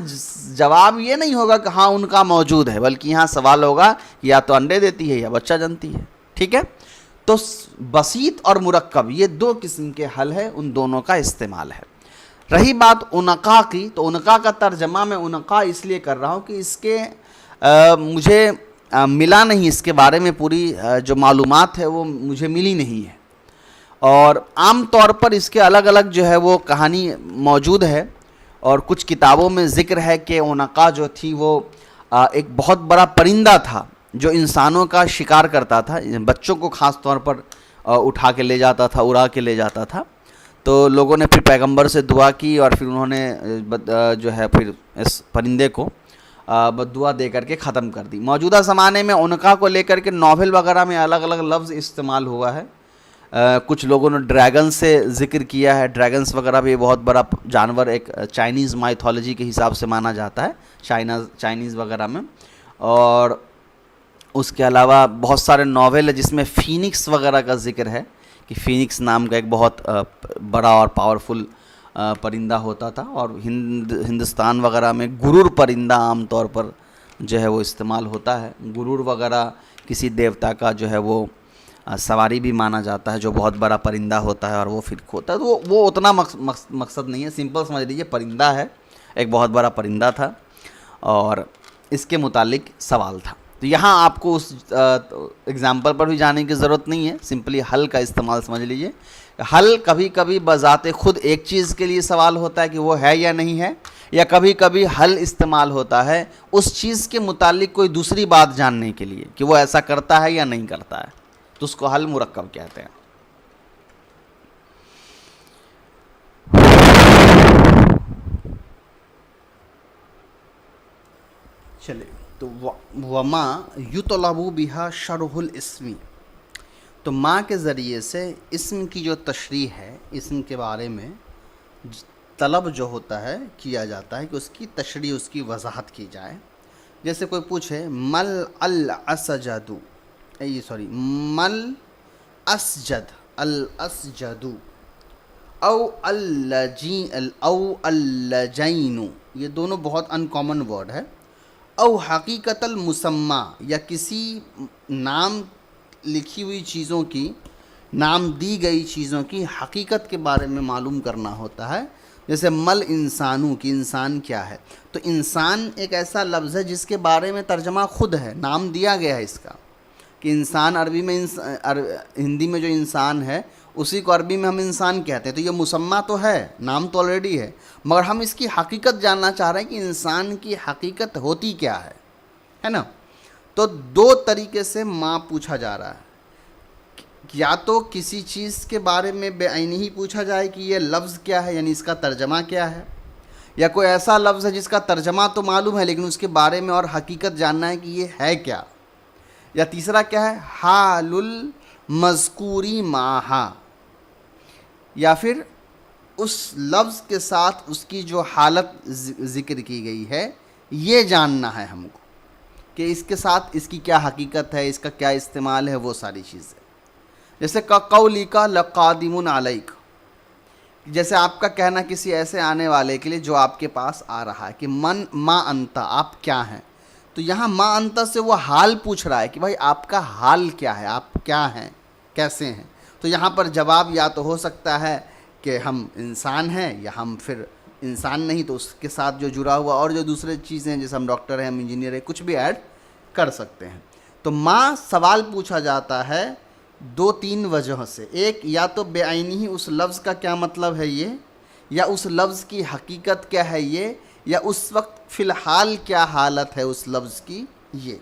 Speaker 1: جواب یہ نہیں ہوگا کہ ہاں عنقا موجود ہے، بلکہ یہاں سوال ہوگا کہ یا تو انڈے دیتی ہے یا بچہ جنتی ہے. ٹھیک ہے، تو بسیط اور مرکب یہ دو قسم کے حل ہے، ان دونوں کا استعمال ہے. رہی بات عنقا کی، تو عنقا کا ترجمہ میں عنقا اس لیے کر رہا ہوں کہ اس کے مجھے ملا نہیں، اس کے بارے میں پوری جو معلومات ہے وہ مجھے ملی نہیں ہے. اور عام طور پر اس کے الگ الگ جو ہے وہ کہانی موجود ہے، اور کچھ کتابوں میں ذکر ہے کہ عنقا جو تھی وہ ایک بہت بڑا پرندہ تھا جو انسانوں کا شکار کرتا تھا، بچوں کو خاص طور پر اٹھا کے لے جاتا تھا، اڑا کے لے جاتا تھا. تو لوگوں نے پھر پیغمبر سے دعا کی اور پھر انہوں نے جو ہے پھر اس پرندے کو بد دعا دے کر کے ختم کر دی. موجودہ زمانے میں عنقا کو لے کر کے ناول وغیرہ میں الگ الگ لفظ استعمال ہوا ہے. کچھ لوگوں نے ڈریگن سے ذکر کیا ہے. ڈریگنز وغیرہ بھی بہت بڑا جانور ایک چائنیز مائتھولوجی کے حساب سے مانا جاتا ہے چائنیز وغیرہ میں. اور اس کے علاوہ بہت سارے ناول ہے جس میں فینکس وغیرہ کا ذکر ہے کہ فینکس نام کا ایک بہت بڑا اور پاورفل پرندہ ہوتا تھا، اور ہندوستان وغیرہ میں گرور پرندہ عام طور پر جو ہے وہ استعمال ہوتا ہے۔ گرور وغیرہ کسی دیوتا کا جو ہے وہ سواری بھی مانا جاتا ہے، جو بہت بڑا پرندہ ہوتا ہے اور وہ پھر کھوتا ہے، تو وہ اتنا مقصد نہیں ہے، سمپل سمجھ لیجیے پرندہ ہے، ایک بہت بڑا پرندہ تھا اور اس کے متعلق سوال تھا۔ تو یہاں آپ کو اس اگزامپل پر بھی جانے کی ضرورت نہیں ہے، سمپلی حل کا استعمال سمجھ لیجیے۔ حل کبھی کبھی بذات خود ایک چیز کے لیے سوال ہوتا ہے کہ وہ ہے یا نہیں ہے، یا کبھی کبھی حل استعمال ہوتا ہے اس چیز کے متعلق کوئی دوسری بات جاننے کے لیے کہ وہ ایسا کرتا ہے یا نہیں کرتا ہے، تو اس کو حل مرکب کہتے ہیں۔ چلے تو وما یطلب بہا شرح الاسم، تو ماں کے ذریعے سے اسم کی جو تشریح ہے، اسم کے بارے میں طلب جو ہوتا ہے کیا جاتا ہے کہ اس کی تشریح، اس کی وضاحت کی جائے۔ جیسے کوئی پوچھے مل الاسجد، مل اسجد، الاسجد، او اللجین، یہ دونوں بہت انکامن ورڈ ہے۔ او حقیقت المسمى، یا کسی نام لکھی ہوئی چیزوں کی، نام دی گئی چیزوں کی حقیقت کے بارے میں معلوم کرنا ہوتا ہے۔ جیسے مل انسانو، کہ انسان کیا ہے، تو انسان ایک ایسا لفظ ہے جس کے بارے میں ترجمہ خود ہے، نام دیا گیا ہے اس کا، کہ انسان عربی میں ہندی میں جو انسان ہے اسی کو عربی میں ہم انسان کہتے ہیں، تو یہ مسمہ تو ہے، نام تو آلریڈی ہے، مگر ہم اس کی حقیقت جاننا چاہ رہے ہیں کہ انسان کی حقیقت ہوتی کیا ہے نا۔ تو دو طریقے سے ماں پوچھا جا رہا ہے، یا تو کسی چیز کے بارے میں بے عینی ہی پوچھا جائے کہ یہ لفظ کیا ہے، یعنی اس کا ترجمہ کیا ہے، یا کوئی ایسا لفظ ہے جس کا ترجمہ تو معلوم ہے لیکن اس کے بارے میں اور حقیقت جاننا ہے کہ یہ ہے کیا، یا تیسرا کیا ہے حال المذکوری معہا، یا پھر اس لفظ کے ساتھ اس کی جو حالت ذکر کی گئی ہے یہ جاننا ہے ہم کو، کہ اس کے ساتھ اس کی کیا حقیقت ہے، اس کا کیا استعمال ہے، وہ ساری چیزیں۔ جیسے قولیک لقادم علیک، جیسے آپ کا کہنا کسی ایسے آنے والے کے لیے جو آپ کے پاس آ رہا ہے کہ من ما انت، آپ کیا ہیں، تو یہاں ما انت سے وہ حال پوچھ رہا ہے کہ بھائی آپ کا حال کیا ہے، آپ کیا ہیں، کیسے ہیں۔ تو یہاں پر جواب یا تو ہو سکتا ہے کہ ہم انسان ہیں، یا ہم پھر انسان نہیں تو اس کے ساتھ جو جڑا ہوا اور جو دوسرے چیزیں ہیں، جیسے ہم ڈاکٹر ہیں، ہم انجینئر ہیں، کچھ بھی ایڈ کر سکتے ہیں۔ تو ماں سوال پوچھا جاتا ہے دو تین وجہ سے، ایک یا تو بے عینی ہی اس لفظ کا کیا مطلب ہے یہ، یا اس لفظ کی حقیقت کیا ہے یہ، یا اس وقت فی الحال کیا حالت ہے اس لفظ کی یہ۔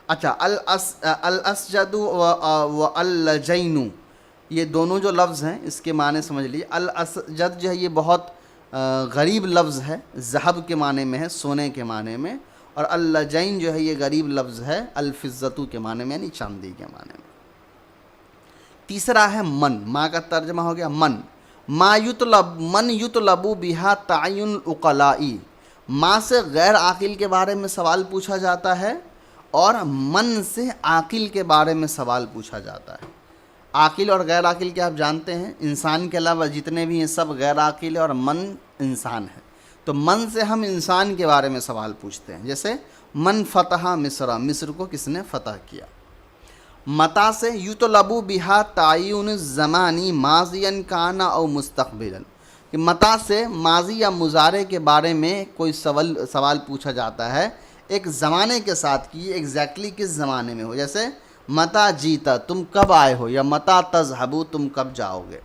Speaker 1: اچھا الاسجد و اللجین، یہ دونوں جو لفظ ہیں اس کے معنی سمجھ لیجیے۔ الاسجد جو ہے یہ بہت غریب لفظ ہے، ذہب کے معنی میں ہے، سونے کے معنی میں، اور اللجین جو ہے یہ غریب لفظ ہے الفضۃ کے معنی میں، یعنی چاندی کے معنی میں۔ تیسرا ہے من، ماں کا ترجمہ ہو گیا من، من یطلب بہا تعین العقلاء، ماں سے غیر عاقل کے بارے میں سوال پوچھا جاتا ہے، اور من سے عاقل کے بارے میں سوال پوچھا جاتا ہے۔ عاقل اور غیر عاقل کے آپ جانتے ہیں، انسان کے علاوہ جتنے بھی ہیں سب غیر عاقل ہے اور من انسان ہے، تو من سے ہم انسان کے بارے میں سوال پوچھتے ہیں۔ جیسے من فتح مصر، مصر کو کس نے فتح کیا۔ متا سے یطلب بہا تعین الزمانی ماضیا کان او مستقبلا، کہ متا سے ماضی یا مضارع کے بارے میں کوئی سوال پوچھا جاتا ہے ایک زمانے کے ساتھ کہ یہ ایگزیکٹلی کس زمانے میں ہو۔ جیسے متا جیتا، تم کب آئے ہو، یا متا تذهبو، تم کب جاؤ گے۔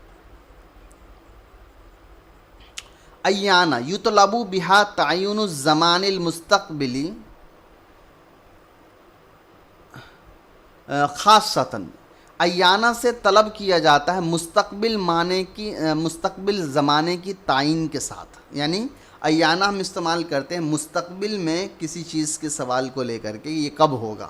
Speaker 1: ایانا یطلب بہا تعین الزمان المستقبلی خاصتاً، ایانا سے طلب کیا جاتا ہے مستقبل زمانے کی تعین کے ساتھ، یعنی ایانا ہم استعمال کرتے ہیں مستقبل میں کسی چیز کے سوال کو لے کر کے یہ کب ہوگا۔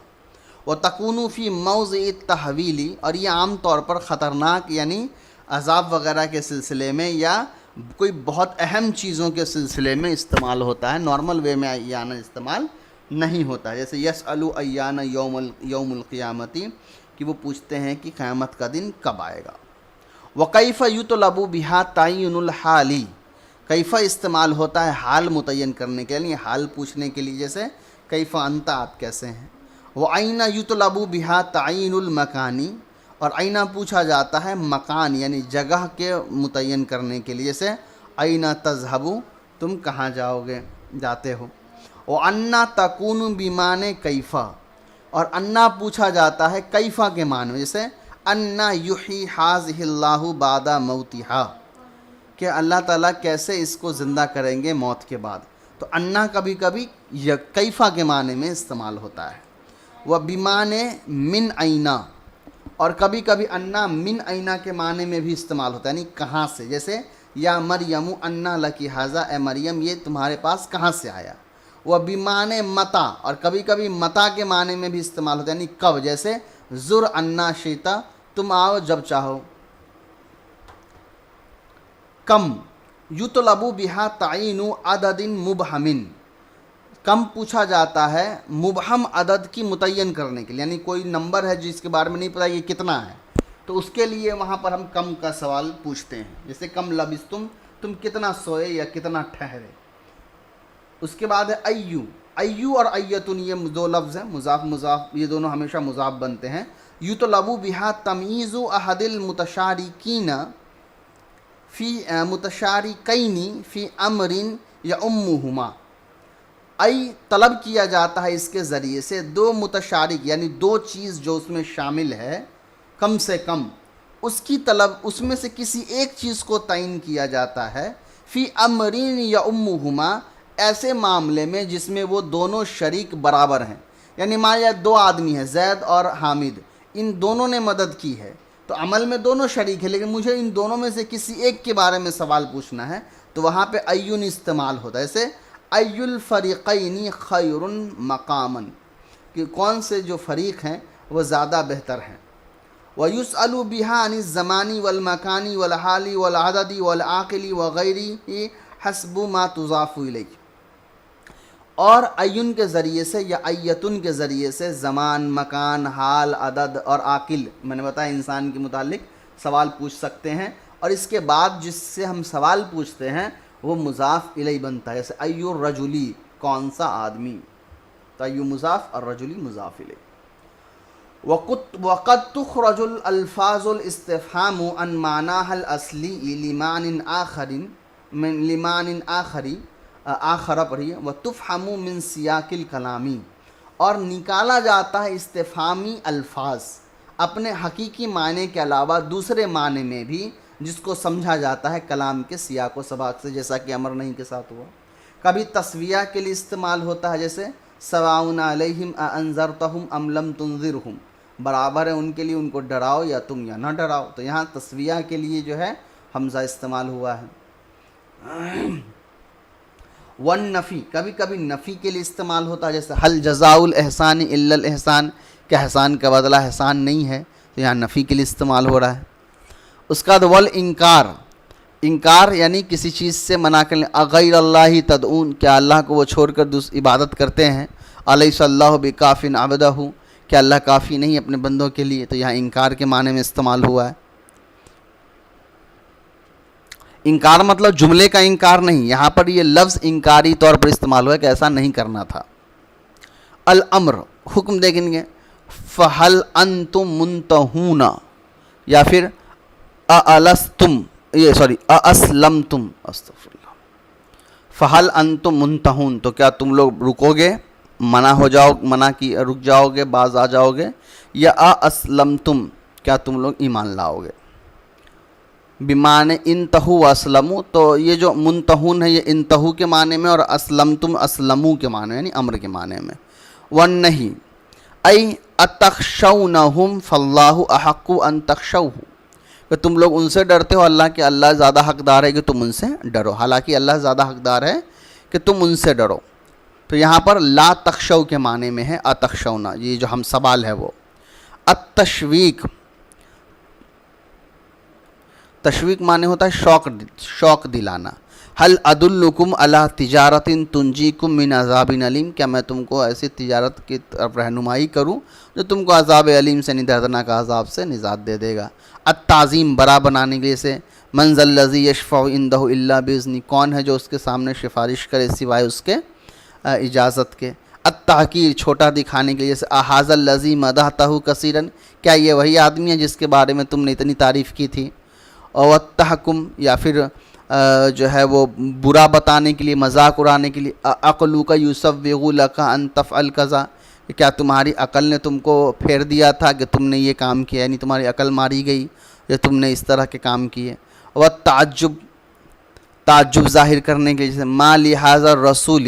Speaker 1: وَتَكُونُ فِي مَوْضِعِ التَّحْوِيلِ، اور یہ عام طور پر خطرناک یعنی عذاب وغیرہ کے سلسلے میں یا کوئی بہت اہم چیزوں کے سلسلے میں استعمال ہوتا ہے، نارمل وے میں ایانا استعمال نہیں ہوتا ہے۔ جیسے یسألو ایانا یوم القیامتی، کہ وہ پوچھتے ہیں کہ قیامت کا دن کب آئے گا۔ وکیف یطلب بہا تعین الحالی، کیفہ استعمال ہوتا ہے حال متعین کرنے کے لیے، حال پوچھنے کے لیے، جیسے کیف انت، آپ کیسے ہیں. وعین یطلب بہا تعین المکانی، اور عینہ پوچھا جاتا ہے مکان یعنی جگہ کے متعین کرنے کے لیے، جیسے عین تذهب، تم کہاں جاتے ہو. وَأَنَّا تَكُونُ بِمَانِ کیفہ، اور انا پوچھا جاتا ہے کیفہ کے معنی میں، جیسے انا یحیی ھذہ اللہ بعد موتہا، کہ اللہ تعالیٰ کیسے اس کو زندہ کریں گے موت کے بعد. تو انا کبھی کبھی کیفہ کے معنی میں استعمال ہوتا ہے. وہ بِمَانِ من اینا، اور کبھی کبھی انا من اینا کے معنی میں بھی استعمال ہوتا ہے، یعنی کہاں سے، جیسے یا مریم انا لکی ھذا، اے مریم یہ تمہارے پاس کہاں سے آیا. وہ بِمَانِ متا، اور کبھی کبھی متا کے معنی میں بھی استعمال ہوتا ہے، یعنی کب، جیسے زر انا شئتا، تم آؤ جب چاہو. کم یطلب بہا تعین عدد مبہم، کم پوچھا جاتا ہے مبہم عدد کی متعین کرنے کے لیے، یعنی کوئی نمبر ہے جس کے بارے میں نہیں پتہ یہ کتنا ہے، تو اس کے لیے وہاں پر ہم کم کا سوال پوچھتے ہیں، جیسے کم لبثتم، تم کتنا سوئے یا کتنا ٹھہرے. اس کے بعد ہے ایو اور ایتن، یہ دو لفظ ہیں مضاف مضاف، یہ دونوں ہمیشہ مضاف بنتے ہیں. یطلب بہا تمییز احد المتشارکین فی امر یعمہما، طلب کیا جاتا ہے اس کے ذریعے سے دو متشارک یعنی دو چیز جو اس میں شامل ہے کم سے کم، اس کی طلب، اس میں سے کسی ایک چیز کو تعین کیا جاتا ہے، فی امر یعمہما، ایسے معاملے میں جس میں وہ دونوں شریک برابر ہیں. یعنی مان لیا دو آدمی ہیں، زید اور حامد، ان دونوں نے مدد کی ہے، تو عمل میں دونوں شریک ہیں، لیکن مجھے ان دونوں میں سے کسی ایک کے بارے میں سوال پوچھنا ہے، تو وہاں پہ ایون استعمال ہوتا ہے، جیسے ای الفریقین خیر مقاما، کہ کون سے جو فریق ہیں وہ زیادہ بہتر ہیں. وَيُسْأَلُ بِهَا عَنِ الزَّمَانِ وَالْمَكَانِ وَالْحَالِ وَالْعَدَدِ وَالْعَاقِلِ وَغَيْرِهِ حَسْبُ مَا تُضَافُ إِلَيْهِ، اور ایون کے ذریعے سے یا ایتن کے ذریعے سے زمان، مکان، حال، عدد اور عاقل، میں نے بتایا انسان کے متعلق سوال پوچھ سکتے ہیں، اور اس کے بعد جس سے ہم سوال پوچھتے ہیں وہ مضاف الیہ بنتا ہے، جیسے ایو الرجلی، کون سا آدمی، تو ایو مضاف اور رجلی مضاف الیہ. وقد تخرج الالفاظ الاستفهام عن معناها الاصلی لمعنى آخر پڑھیے، وتفهم من سیاق الکلامی، اور نکالا جاتا ہے استفہامی الفاظ اپنے حقیقی معنی کے علاوہ دوسرے معنی میں بھی، جس کو سمجھا جاتا ہے کلام کے سیاق و سباق سے، جیسا کہ امر نہیں کے ساتھ ہوا. کبھی تسویہ کے لیے استعمال ہوتا ہے، جیسے سواء علیہم اانذرتہم ام لم تنذرہم، برابر ہے ان کے لیے، ان کو ڈراؤ یا تم یا نہ ڈراؤ. تو یہاں تسویہ کے لیے جو ہے حمزہ استعمال ہوا ہے. والنفی، کبھی کبھی نفی کے لیے استعمال ہوتا ہے، جیسے حل جزاء الاحسان الا الاحسان، کہ احسان کا بدلہ احسان نہیں ہے، تو یہاں نفی کے لیے استعمال ہو رہا ہے. اس کا والانکار، انکار یعنی کسی چیز سے منع کرنے، اغیر اللہ تدعون، کیا اللہ کو وہ چھوڑ کر عبادت کرتے ہیں، الیس اللہ بکاف عبدہ، کہ اللہ کافی نہیں اپنے بندوں کے لیے، تو یہاں انکار کے معنی میں استعمال ہوا ہے. انکار مطلب جملے کا انکار نہیں، یہاں پر یہ لفظ انکاری طور پر استعمال ہوا ہے کہ ایسا نہیں کرنا تھا. الامر، حکم دیکھیں گے، فہل انتم منتہون، یا پھر اسلمتم، استغفر اللہ، فہل انتم منتہون، تو کیا تم لوگ رکو گے، منع کی رک جاؤ گے، باز آ جاؤ گے، یا اسلمتم، کیا تم لوگ ایمان لاؤ گے. بمعنی انتہو و اسلمو، تو یہ جو منتہون ہے یہ انتہو کے معنی میں، اور اسلمتم اسلمو کے معنی یعنی امر کے معنی میں. والنہی ای اتخشونہم فاللہ احق ان تخشوہ، کہ تم لوگ ان سے ڈرتے ہو، اللہ کہ اللہ زیادہ حقدار ہے کہ تم ان سے ڈرو، حالانکہ اللہ زیادہ حقدار ہے کہ تم ان سے ڈرو. تو یہاں پر لا تخشو کے معنی میں ہے اتخشونا، یہ جو ہم سوال ہے وہ. التشویق، تشویق معنی ہوتا ہے شوق دلانا. حل ادلکم علی تجارت تنجیکم من عذاب علیم، کیا میں تم کو ایسی تجارت کی طرف رہنمائی کروں جو تم کو عذاب علیم سے، دردناک عذاب سے نجات دے دے گا۔ التعظیم بڑا بنانے کے لیے سے، من ذا الذی یشفع عندہ الا باذنہ، کون ہے جو اس کے سامنے سفارش کرے سوائے اس کے اجازت کے۔ التحقیر چھوٹا دکھانے کے لیے سے، اھذا الذی مدحتہ کثیرا، کیا یہ وہی آدمی ہے جس کے بارے میں تم نے اتنی تعریف کی تھی۔ اور التحکم یا پھر جو ہے وہ برا بتانے کے لیے، مذاق اڑانے کے لیے، عقلک یسوغ لک ان تفعل کذا، کیا تمہاری عقل نے تم کو پھیر دیا تھا کہ تم نے یہ کام کیا، یعنی تمہاری عقل ماری گئی یا تم نے اس طرح کے کام کیے۔ اور تعجب ظاہر کرنے کے لیے، جیسے ما لہذا الرسول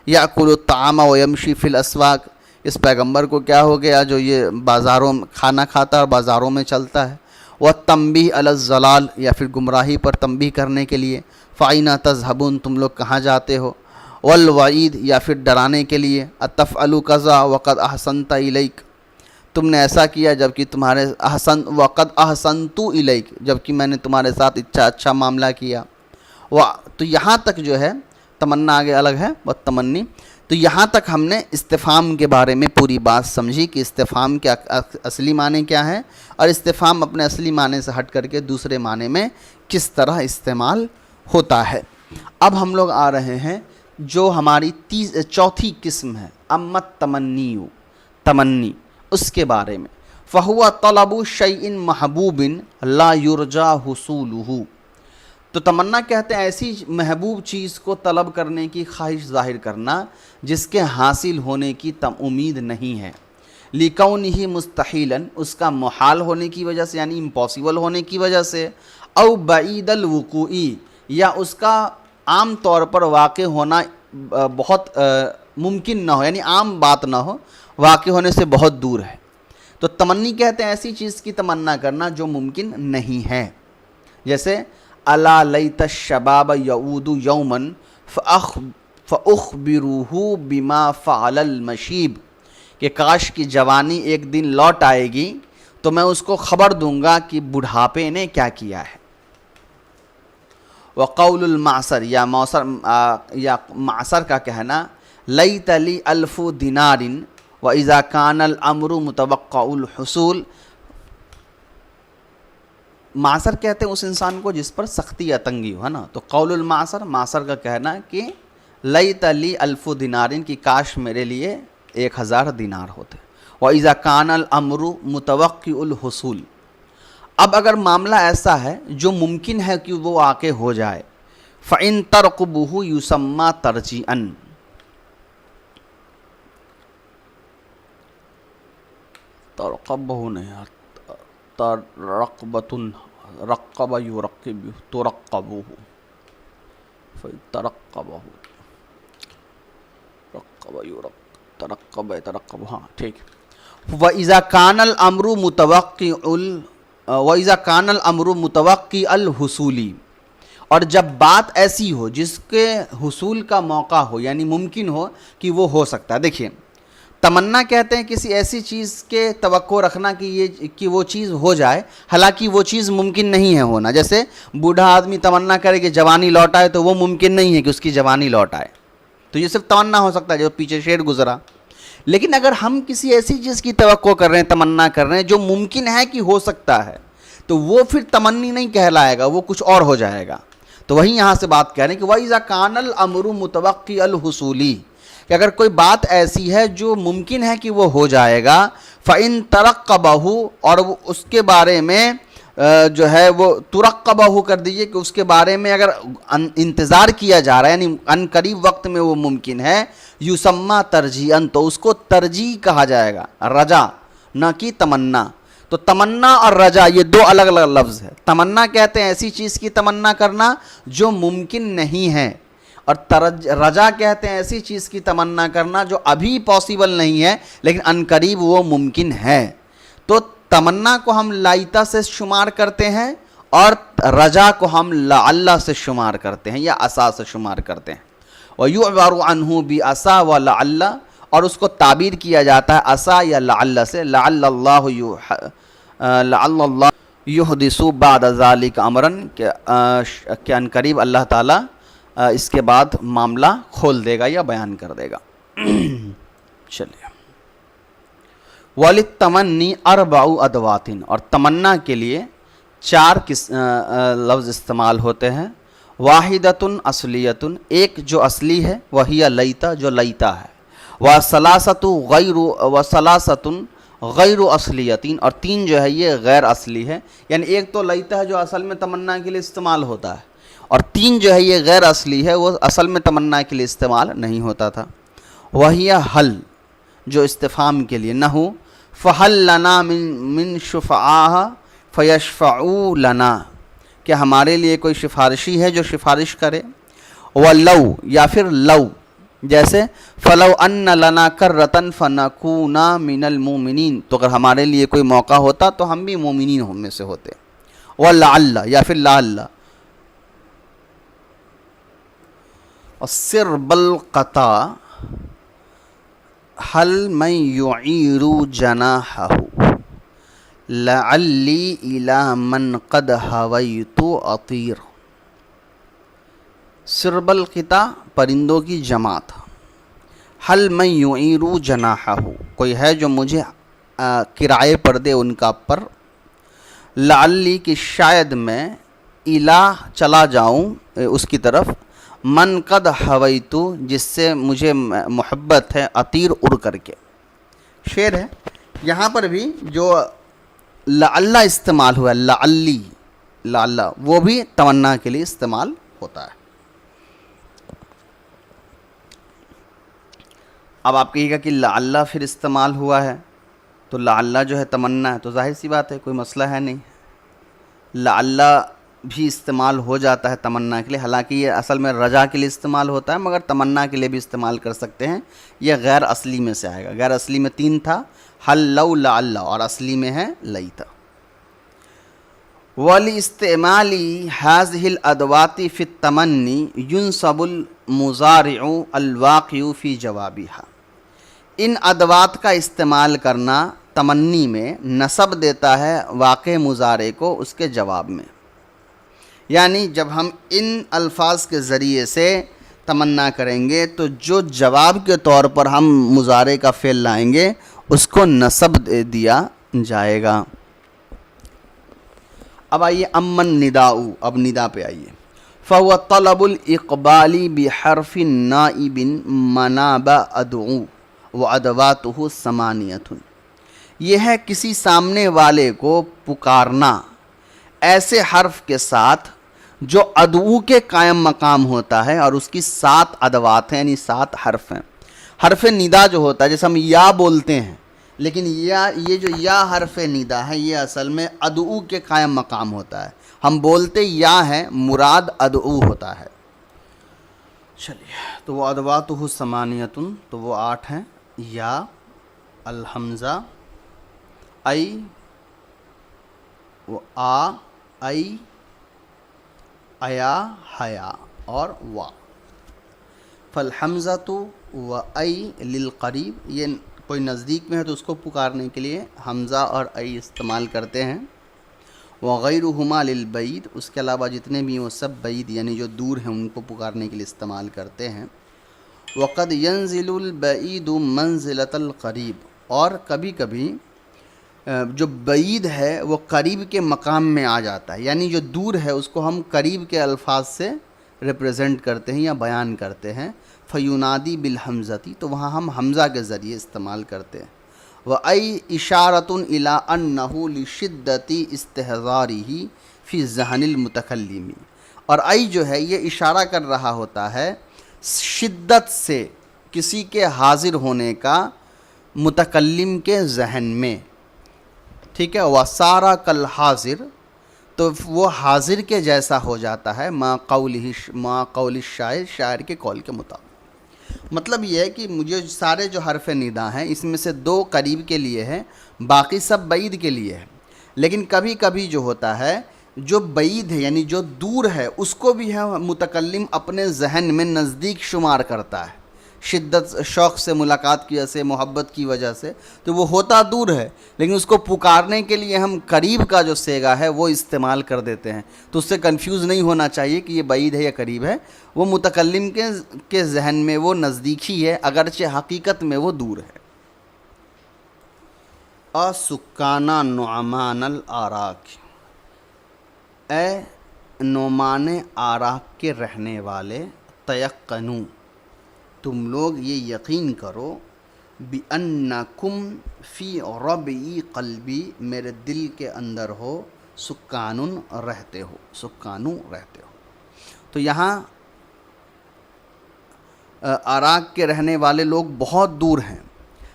Speaker 1: یاکل الطعام ویمشی فی الاسواق، اس پیغمبر کو کیا ہو گیا جو یہ بازاروں میں کھانا کھاتا ہے اور بازاروں میں چلتا ہے۔ والتنبیہ علی الضلال، یا پھر گمراہی پر تنبیہ کرنے کے لیے، فأین تذهبون، تم لوگ کہاں جاتے ہو۔ والوعید، یا پھر ڈرانے کے لیے، اتفعل کذا وقد احسنت الیک، تم نے ایسا کیا جبکہ تمہارے وقد احسنت الیک، جبکہ میں نے تمہارے ساتھ اچھا معاملہ کیا۔ تو یہاں تک جو ہے تمنا آگے الگ ہے، وہ تمنی، تو یہاں تک ہم نے استفہام کے بارے میں پوری بات سمجھی کہ استفہام کے اصلی معنی کیا ہے، اور استفہام اپنے اصلی معنی سے ہٹ کر کے دوسرے معنی میں کس طرح استعمال ہوتا ہے۔ اب ہم لوگ آ رہے ہیں جو ہماری چوتھی قسم ہے، امت تمنیو، تمنی، اس کے بارے میں۔ فہو طلب شیء محبوب لا یرجا حصولہ، تو تمنا کہتے ہیں ایسی محبوب چیز کو طلب کرنے کی خواہش ظاہر کرنا جس کے حاصل ہونے کی امید نہیں ہے، لِکَوْنِهِ مستحیلاً، اس کا محال ہونے کی وجہ سے، یعنی امپاسبل ہونے کی وجہ سے، او بعید الوقوع، یا اس کا عام طور پر واقع ہونا بہت ممکن نہ ہو، یعنی عام بات نہ ہو، واقع ہونے سے بہت دور ہے۔ تو تمنی کہتے ہیں ایسی چیز کی تمنا کرنا جو ممکن نہیں ہے، جیسے الا لیت الشباب یعود یوما فاخبروہ بما فعل المشیب، کہ کاش کی جوانی ایک دن لوٹ آئے گی تو میں اس کو خبر دوں گا کہ بڑھاپے نے کیا کیا ہے۔ وقول المعصر، یا معصر کا کہنا، لیت لی الف دینار واذا کان الامر متوقع الحصول، معصر کہتے ہیں اس انسان کو جس پر سختی یا تنگی ہو، ہے نا، تو قول المعصر، معصر کا کہنا کہ لیت لی الف دینار، کی کاش میرے لیے 1000 دینار ہوتے، واذا کان الامر متوقع الحصول، اب اگر معاملہ ایسا ہے جو ممکن ہے کہ وہ واقع ہو جائے، فإن ترقبہ یسمى ترجیعا، ترقبہ نہیں، رقبۃ، رقب یرقب، ترقبہ، ترقبہ، رقب یرقب، ترقب، ترقب، ہاں ٹھیک۔ وَإِذَا كَانَ الْأَمْرُ مُتَوَقِّعَ الْحُصُولِ، اور جب بات ایسی ہو جس کے حصول کا موقع ہو، یعنی ممکن ہو کہ وہ ہو سکتا ہے۔ دیکھیے تمنا کہتے ہیں کسی ایسی چیز کے توقع رکھنا کہ وہ چیز ہو جائے، حالانکہ وہ چیز ممکن نہیں ہے ہونا، جیسے بوڑھا آدمی تمنا کرے کہ جوانی لوٹ آئے تو وہ ممکن نہیں ہے کہ اس کی جوانی لوٹ آئے، تو یہ صرف تمنا ہو سکتا ہے، جو پیچھے شعر گزرا۔ لیکن اگر ہم کسی ایسی چیز کی توقع کر رہے ہیں، تمنا کر رہے ہیں جو ممکن ہے کہ ہو سکتا ہے، تو وہ پھر تمنی نہیں کہلائے گا، وہ کچھ اور ہو جائے گا۔ تو وہی یہاں سے بات کہہ رہے ہیں کہ وَإِذَا كَانَ الْأَمْرُ مُتَوَقِّعَ الْحُصُولِ، کہ اگر کوئی بات ایسی ہے جو ممکن ہے کہ وہ ہو جائے گا، فَإِن تَرَقَّبَهُ، اور اس کے بارے میں جو ہے وہ ترقبہ کر دیجئے کہ اس کے بارے میں اگر انتظار کیا جا رہا ہے، یعنی ان قریب وقت میں وہ ممکن ہے، یسمى ترجیعاً، تو اس کو ترجیح کہا جائے گا، رجا نہ کہ تمنا۔ تو تمنا اور رجا یہ دو الگ الگ لفظ ہے۔ تمنا کہتے ہیں ایسی چیز کی تمنا کرنا جو ممکن نہیں ہے، اور رجا کہتے ہیں ایسی چیز کی تمنا کرنا جو ابھی پاسبل نہیں ہے لیکن ان قریب وہ ممکن ہے۔ تو تمنا کو ہم لائتا سے شمار کرتے ہیں اور رجا کو ہم لعل سے شمار کرتے ہیں یا عسا سے شمار کرتے ہیں۔ وَيُعْبَرُ عَنْهُ بِعَسَا وَلَعَلَّ، اور اس کو تعبیر کیا جاتا ہے عسا یا لعل سے، لعل اللہ یحدث بعد ذلک امرا، کہ ان قریب اللہ تعالیٰ اس کے بعد معاملہ کھول دے گا یا بیان کر دے گا۔ چلیے، وَلِلتَّمَنِّي أَرْبَعُ أَدْوَاتٍ، اور تمنا کے لیے 4 لفظ استعمال ہوتے ہیں۔ واحدۃ اصلیۃ، ایک جو اصلی ہے، وہی لیتا، جو لیتا ہے، وثلاثۃ غیر اصلیۃ، اور 3 جو ہے یہ غیر اصلی ہے، یعنی ایک تو لیتا ہے جو اصل میں تمنا کے لیے استعمال ہوتا ہے، اور 3 جو ہے یہ غیر اصلی ہے، وہ اصل میں تمنا کے لیے استعمال نہیں ہوتا تھا۔ وہی حل، جو استفہام کے لیے، نحو فہل لنا من شفعاء فیشفعوا لنا، کہ ہمارے لیے کوئی سفارشی ہے جو سفارش کرے۔ ولو، یا پھر لو، جیسے فلو ان لنا کرۃ فنکون من المؤمنین، تو اگر ہمارے لیے کوئی موقع ہوتا تو ہم بھی مومنین میں سے ہوتے۔ ولعل، یا پھر لعل، السرب القطع حل من یعیر جناحہ لعلی الی من قد ہویت اطیر۔ سرب القطع پرندوں کی جماعت، حل من یعیر جناحہ، کوئی ہے جو مجھے کرائے پر دے ان کا پر، لعلی کہ شاید میں، الی چلا جاؤں اس کی طرف، من قد ہویت جس سے مجھے محبت ہے، اطیر اڑ کر کے۔ شعر ہے، یہاں پر بھی جو لعل استعمال ہوا، لعلی، لعل، وہ بھی تمنا کے لیے استعمال ہوتا ہے۔ اب آپ کہیے گا کہ لعل پھر استعمال ہوا ہے تو لعل جو ہے تمنا ہے، تو ظاہر سی بات ہے کوئی مسئلہ ہے نہیں، لعل بھی استعمال ہو جاتا ہے تمنا کے لیے، حالانکہ یہ اصل میں رجا کے لیے استعمال ہوتا ہے، مگر تمنا کے لیے بھی استعمال کر سکتے ہیں۔ یہ غیر اصلی میں سے آئے گا، غیر اصلی میں 3 تھا، حل، لو، لعل، اور اصلی میں ہے لیتا۔ وَلِاسْتِعْمَالِ هَذِهِ الْأَدْوَاتِ فِي التَّمَنِّي يُنْصَبُ الْمُضَارِعُ الْوَاقِعُ فِي جَوَابِهَا، ان ادوات کا استعمال کرنا تمنی میں نصب دیتا ہے واقع مضارع کو اس کے جواب میں، یعنی جب ہم ان الفاظ کے ذریعے سے تمنا کریں گے تو جو جواب کے طور پر ہم مضارع کا فعل لائیں گے اس کو نصب دے دیا جائے گا۔ اب آئیے امن نداء، اب ندا پہ آئیے۔ فهو طلب الاقبال بحرف نائب مناب ادعو وادواته 8، یہ ہے کسی سامنے والے کو پکارنا ایسے حرف کے ساتھ جو ادعو کے قائم مقام ہوتا ہے، اور اس کی 7 ادوات ہیں، یعنی 7 حرف ہیں۔ حرف ندا جو ہوتا ہے، جیسے ہم یا بولتے ہیں، لیکن یہ جو یا حرف ندا ہے یہ اصل میں ادعو کے قائم مقام ہوتا ہے، ہم بولتے یا ہیں، مراد ادعو ہوتا ہے۔ چلیے، تو وہ ادواتہ 8، تو وہ 8 ہیں، یا، الحمزہ، ای، و آ، ای، ایا، حیا، اور وا۔ فالحمزۃ و ای للقریب، یہ کوئی نزدیک میں ہے تو اس کو پکارنے کے لیے حمزہ اور ای استعمال کرتے ہیں۔ وغیرہما للبعید، اس کے علاوہ جتنے بھی وہ سب بعید یعنی جو دور ہیں ان کو پکارنے کے لیے استعمال کرتے ہیں۔ وقد ينزل البعید منزلۃ القریب، اور کبھی کبھی جو بعید ہے وہ قریب کے مقام میں آ جاتا ہے، یعنی جو دور ہے اس کو ہم قریب کے الفاظ سے ریپریزنٹ کرتے ہیں یا بیان کرتے ہیں۔ فیونادی بالحمزتی، تو وہاں ہم حمزہ کے ذریعے استعمال کرتے ہیں۔ وَأَيْ إِشَارَةٌ إِلَىٰ أَنَّهُ لِشِدَّةِ اسْتِحْضَارِهِ فِي ذَهْنِ الْمُتَكَلِّمِ، اور ای جو ہے یہ اشارہ کر رہا ہوتا ہے شدت سے کسی کے حاضر ہونے کا متکلم کے ذہن میں، ٹھیک ہے۔ وَصَارَ كَالْحَاضِرِ، تو وہ حاضر کے جیسا ہو جاتا ہے، ما قول الشاعر، شاعر کے قول کے مطابق۔ مطلب یہ ہے کہ مجھے سارے جو حرف ندا ہیں اس میں سے 2 قریب کے لیے ہیں، باقی سب بعید کے لیے ہے، لیکن کبھی کبھی جو ہوتا ہے جو بعید ہے یعنی جو دور ہے اس کو بھی ہے متکلم اپنے ذہن میں نزدیک شمار کرتا ہے، شدت شوق سے ملاقات کی وجہ سے، محبت کی وجہ سے، تو وہ ہوتا دور ہے، لیکن اس کو پکارنے کے لیے ہم قریب کا جو صیغہ ہے وہ استعمال کر دیتے ہیں، تو اس سے کنفیوز نہیں ہونا چاہیے کہ یہ بعید ہے یا قریب ہے، وہ متکلم کے ذہن میں وہ نزدیکی ہے، اگرچہ حقیقت میں وہ دور ہے۔ سکانہ نعمان الاراک، اے نعمان آراک کے رہنے والے، تیقنو، تم لوگ یہ یقین کرو، بِأَنَّكُمْ فِي رَبْعِ قلبی، میرے دل کے اندر ہو، سکانن رہتے ہو، سکانو رہتے ہو۔ تو یہاں آراک کے رہنے والے لوگ بہت دور ہیں،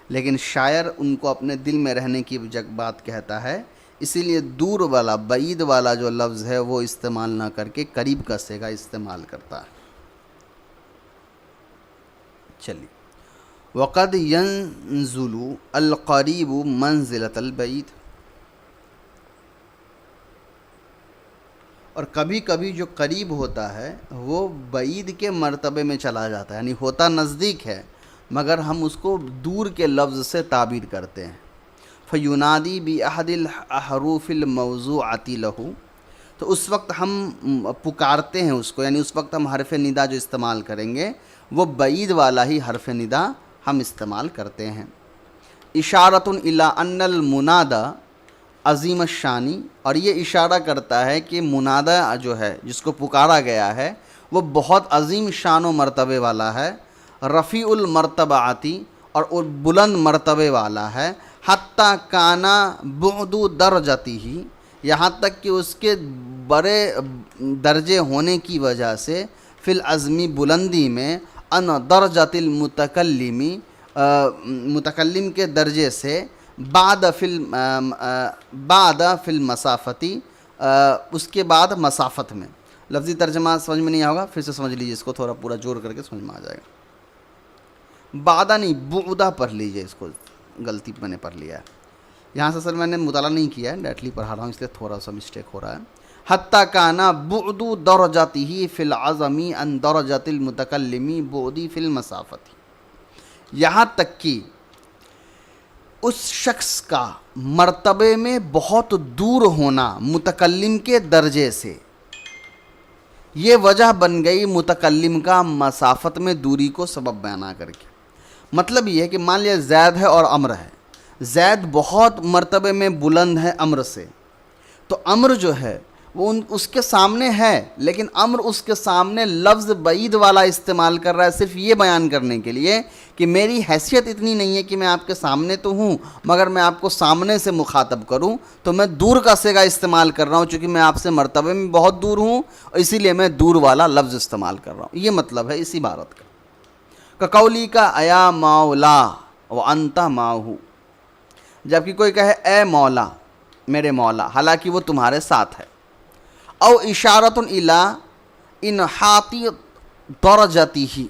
Speaker 1: لیکن شاعر ان کو اپنے دل میں رہنے کی بات کہتا ہے، اسی لیے دور والا، بعید والا جو لفظ ہے وہ استعمال نہ کر کے قریب کا صیغہ استعمال کرتا ہے۔ چلیے، وقد ينزل القریب منزلۃ البعید، اور کبھی کبھی جو قریب ہوتا ہے وہ بعید کے مرتبے میں چلا جاتا ہے، یعنی ہوتا نزدیک ہے مگر ہم اس کو دور کے لفظ سے تعبیر کرتے ہیں۔ فَيُنَادِي بِأَحَدِ الْأَحْرُوفِ الْمَوْضُوعَةِ لَهُ، تو اس وقت ہم پکارتے ہیں اس کو، یعنی اس وقت ہم حرف ندا جو استعمال کریں گے وہ بعید والا ہی حرف ندا ہم استعمال کرتے ہیں۔ اشارۃ الی ان المنادی عظیم الشانی، اور یہ اشارہ کرتا ہے کہ منادہ جو ہے جس کو پکارا گیا ہے وہ بہت عظیم شان و مرتبے والا ہے، رفیع المرتباتی، اور بلند مرتبے والا ہے، حتیٰ کانا بعد درجتی ہی، یہاں تک کہ اس کے بڑے درجے ہونے کی وجہ سے، فی العظمی بلندی میں، ان درجت المتکلمی، متکلم کے درجے سے، بعد فی المسافتی، اس کے بعد مسافت میں۔ لفظی ترجمہ سمجھ میں نہیں آئے گا، پھر سے سمجھ لیجیے اس کو، تھوڑا پورا جوڑ کر کے سمجھ میں آ جائے گا۔ بعدہ نہیں، بعدہ پڑھ لیجیے، اس کو غلطی میں نے پڑھ لیا ہے یہاں سے، سر میں نے مطالعہ نہیں کیا ہے، ڈائریکٹلی پڑھا رہا ہوں اس لیے تھوڑا سا مسٹیک ہو رہا ہے۔ حتیٰ کانا بعد درجتہ فی العظم عن درجت المتکلمی بعدی فی المسافت، یہاں تک کہ اس شخص کا مرتبے میں بہت دور ہونا متکلم کے درجے سے، یہ وجہ بن گئی متکلم کا مسافت میں دوری کو سبب بیان کر کے۔ مطلب یہ ہے کہ مان لیا زید ہے اور عمر ہے، زید بہت مرتبے میں بلند ہے عمر سے، تو عمر جو ہے وہ اس کے سامنے ہے، لیکن عمر اس کے سامنے لفظ بعید والا استعمال کر رہا ہے، صرف یہ بیان کرنے کے لیے کہ میری حیثیت اتنی نہیں ہے کہ میں آپ کے سامنے تو ہوں، مگر میں آپ کو سامنے سے مخاطب کروں تو میں دور کا صیغہ استعمال کر رہا ہوں، چونکہ میں آپ سے مرتبے میں بہت دور ہوں، اور اسی لیے میں دور والا لفظ استعمال کر رہا ہوں۔ یہ مطلب ہے اس عبارت کا۔ قولی کا ایا مولا وانت معہ، جبکہ کوئی کہے اے مولا، میرے مولا، حالانکہ وہ تمہارے ساتھ ہے۔ او اشارۃ الی انحاط درجتہ،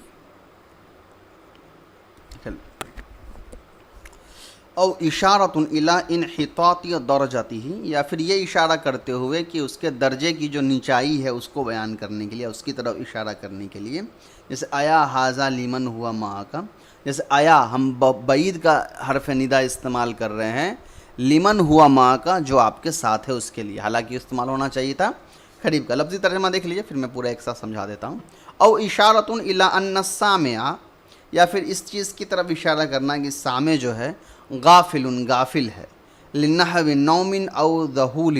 Speaker 1: او اشارۃ الی انحطاط درجتہ، یا پھر یہ اشارہ کرتے ہوئے کہ اس کے درجے کی جو نیچائی ہے اس کو بیان کرنے کے لیے، اس کی طرف اشارہ کرنے کے لیے، جیسے آیا ھذا لمن ہوا معک، جیسے آیا ہم بعید کا حرف ندا استعمال کر رہے ہیں، لمن ہوا معک، جو آپ کے ساتھ ہے اس کے لیے، حالانکہ استعمال ہونا چاہیے تھا قریب کا۔ لفظی ترجمہ دیکھ لیجیے، پھر میں پورا ایک ساتھ سمجھا دیتا ہوں۔ او اشارۃ الی ان السامع، یا پھر اس چیز کی طرف اشارہ کرنا کہ سامع جو ہے غافل غافل ہے، لنحو نوم او ذہول،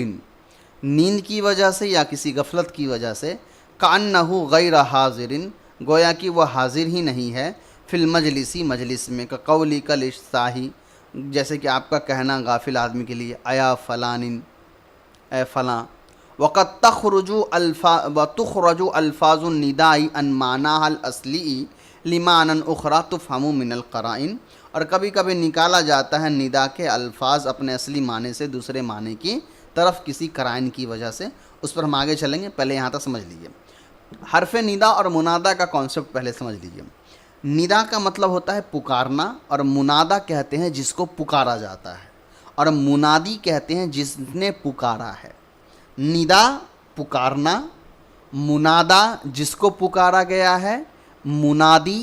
Speaker 1: نیند کی وجہ سے یا کسی غفلت کی وجہ سے، کأنہ غیر حاضر، گویا کہ وہ حاضر ہی نہیں ہے، فی المجلسی، مجلس میں، کقولی للصاحی، جیسے کہ آپ کا کہنا غافل آدمی کے لیے، ایا فلان، اے فلاں۔ وقد تخرج الفاظ النداء عن معناها الاصلی لمعنى اخرى تفهم من القرائن، اور کبھی کبھی نکالا جاتا ہے ندا کے الفاظ اپنے اصلی معنی سے دوسرے معنی کی طرف کسی قرائن کی وجہ سے، اس پر ہم آگے چلیں گے، پہلے یہاں تک سمجھ لیجئے۔ حرف ندا اور منادا کا کانسیپٹ پہلے سمجھ لیجئے۔ ندا کا مطلب ہوتا ہے پکارنا، اور منادا کہتے ہیں جس کو پکارا جاتا ہے، اور منادی کہتے ہیں جس نے پکارا ہے۔ ندا پکارنا، منادا جس کو پکارا گیا ہے، منادی